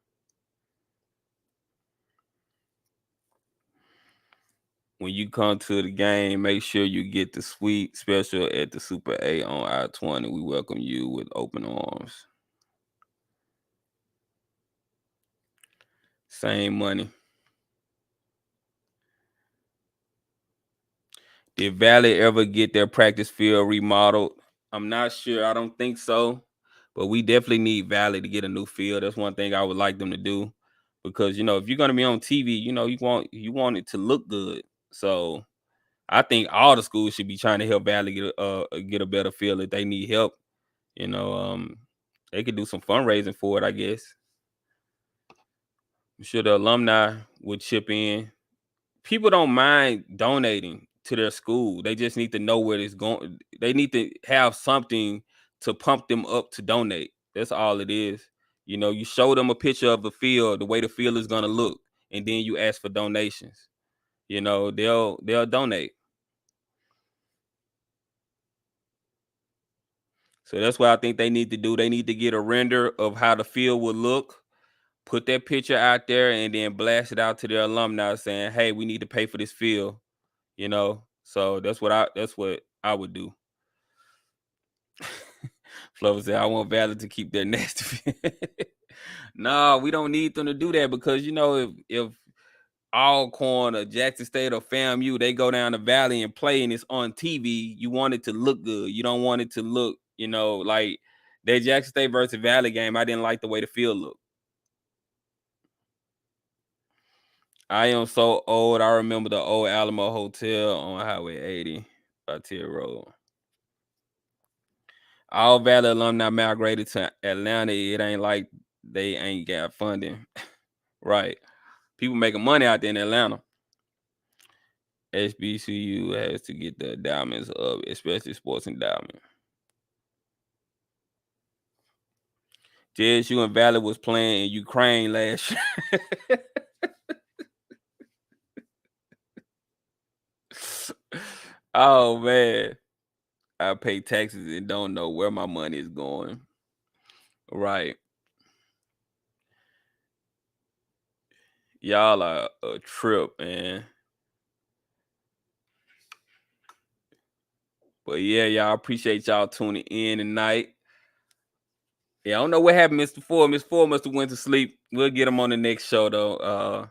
When you come to the game, make sure you get the suite special at the Super 8 on I-20. We welcome you with open arms. Same money. Did Valley ever get their practice field remodeled? I'm not sure. I don't think so. But we definitely need Valley to get a new field. That's one thing I would like them to do. Because, if you're going to be on TV, you want it to look good. So I think all the schools should be trying to help Valley get a better field if they need help. They could do some fundraising for it, I guess. I'm sure the alumni would chip in. People don't mind donating to their school. They just need to know where it's going. They need to have something to pump them up to donate. That's all it is. You show them a picture of the field, the way the field is going to look, and then you ask for donations. They'll donate. So that's what I think they need to do. They need to get a render of how the field would look, put that picture out there, and then blast it out to their alumni saying, hey, we need to pay for this field. So that's what I would do. Flo said, I want Valley to keep their nasty. No, we don't need them to do that, because if Alcorn or Jackson State or FAMU, they go down the Valley and play and it's on TV, you want it to look good. You don't want it to look, like that Jackson State versus Valley game. I didn't like the way the field looked. I am so old. I remember the old Alamo Hotel on Highway 80, Tier Road. All Valley alumni migrated to Atlanta. It ain't like they ain't got funding. Right. People making money out there in Atlanta. HBCU has to get the endowments up, especially sports endowment. JSU and Valley was playing in Ukraine last year. Oh, man. I pay taxes and don't know where my money is going. Right. Y'all are a trip, man. But yeah, y'all, appreciate y'all tuning in tonight. Yeah, I don't know what happened, Mr. Ford. Mr. Ford must have went to sleep. We'll get him on the next show, though.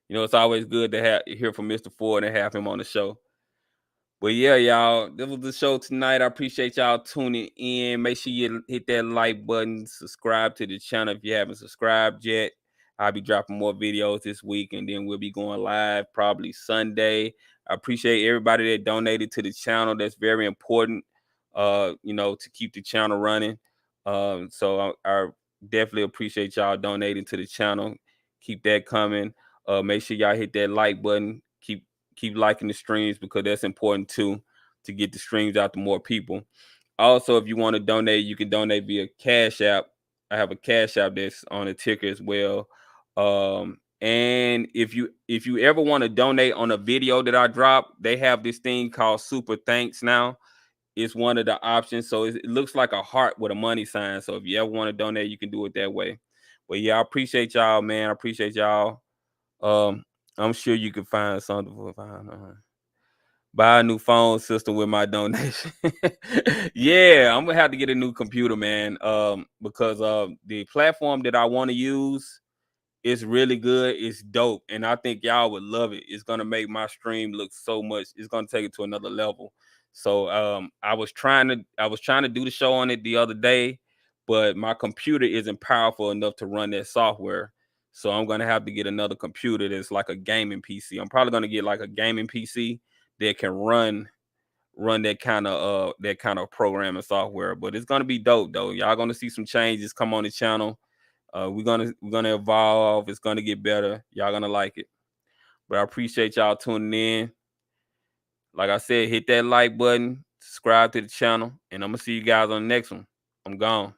It's always good to hear from Mr. Ford and have him on the show. But yeah, y'all, this was the show tonight. I appreciate y'all tuning in. Make sure you hit that like button, subscribe to the channel if you haven't subscribed yet. I'll be dropping more videos this week, and then we'll be going live probably Sunday. I appreciate everybody that donated to the channel. That's very important, to keep the channel running. So I definitely appreciate y'all donating to the channel. Keep that coming. Make sure y'all hit that like button. Keep liking the streams, because that's important too. to get the streams out to more people. Also, if you want to donate, you can donate via Cash App. I have a Cash App that's on the ticker as well. And if you ever want to donate on a video that I drop, they have this thing called Super Thanks now. It's one of the options. So it looks like a heart with a money sign. So if you ever want to donate, you can do it that way. But yeah, I appreciate y'all, man. I appreciate y'all. I'm sure you can find something for buy a new phone system with my donation. Yeah, I'm gonna have to get a new computer, man. Because the platform that I want to use is really good. It's dope, and I think y'all would love it. It's gonna make my stream look so much. It's gonna take it to another level. So I was trying to do the show on it the other day, but my computer isn't powerful enough to run that software. So I'm gonna have to get another computer that's like a gaming PC. I'm probably gonna get like a gaming PC that can run that kind of programming software. But it's gonna be dope though. Y'all gonna see some changes come on the channel. We're gonna evolve. It's gonna get better. Y'all gonna like it. But I appreciate y'all tuning in. Like I said, hit that like button, subscribe to the channel, and I'm gonna see you guys on the next one. I'm gone.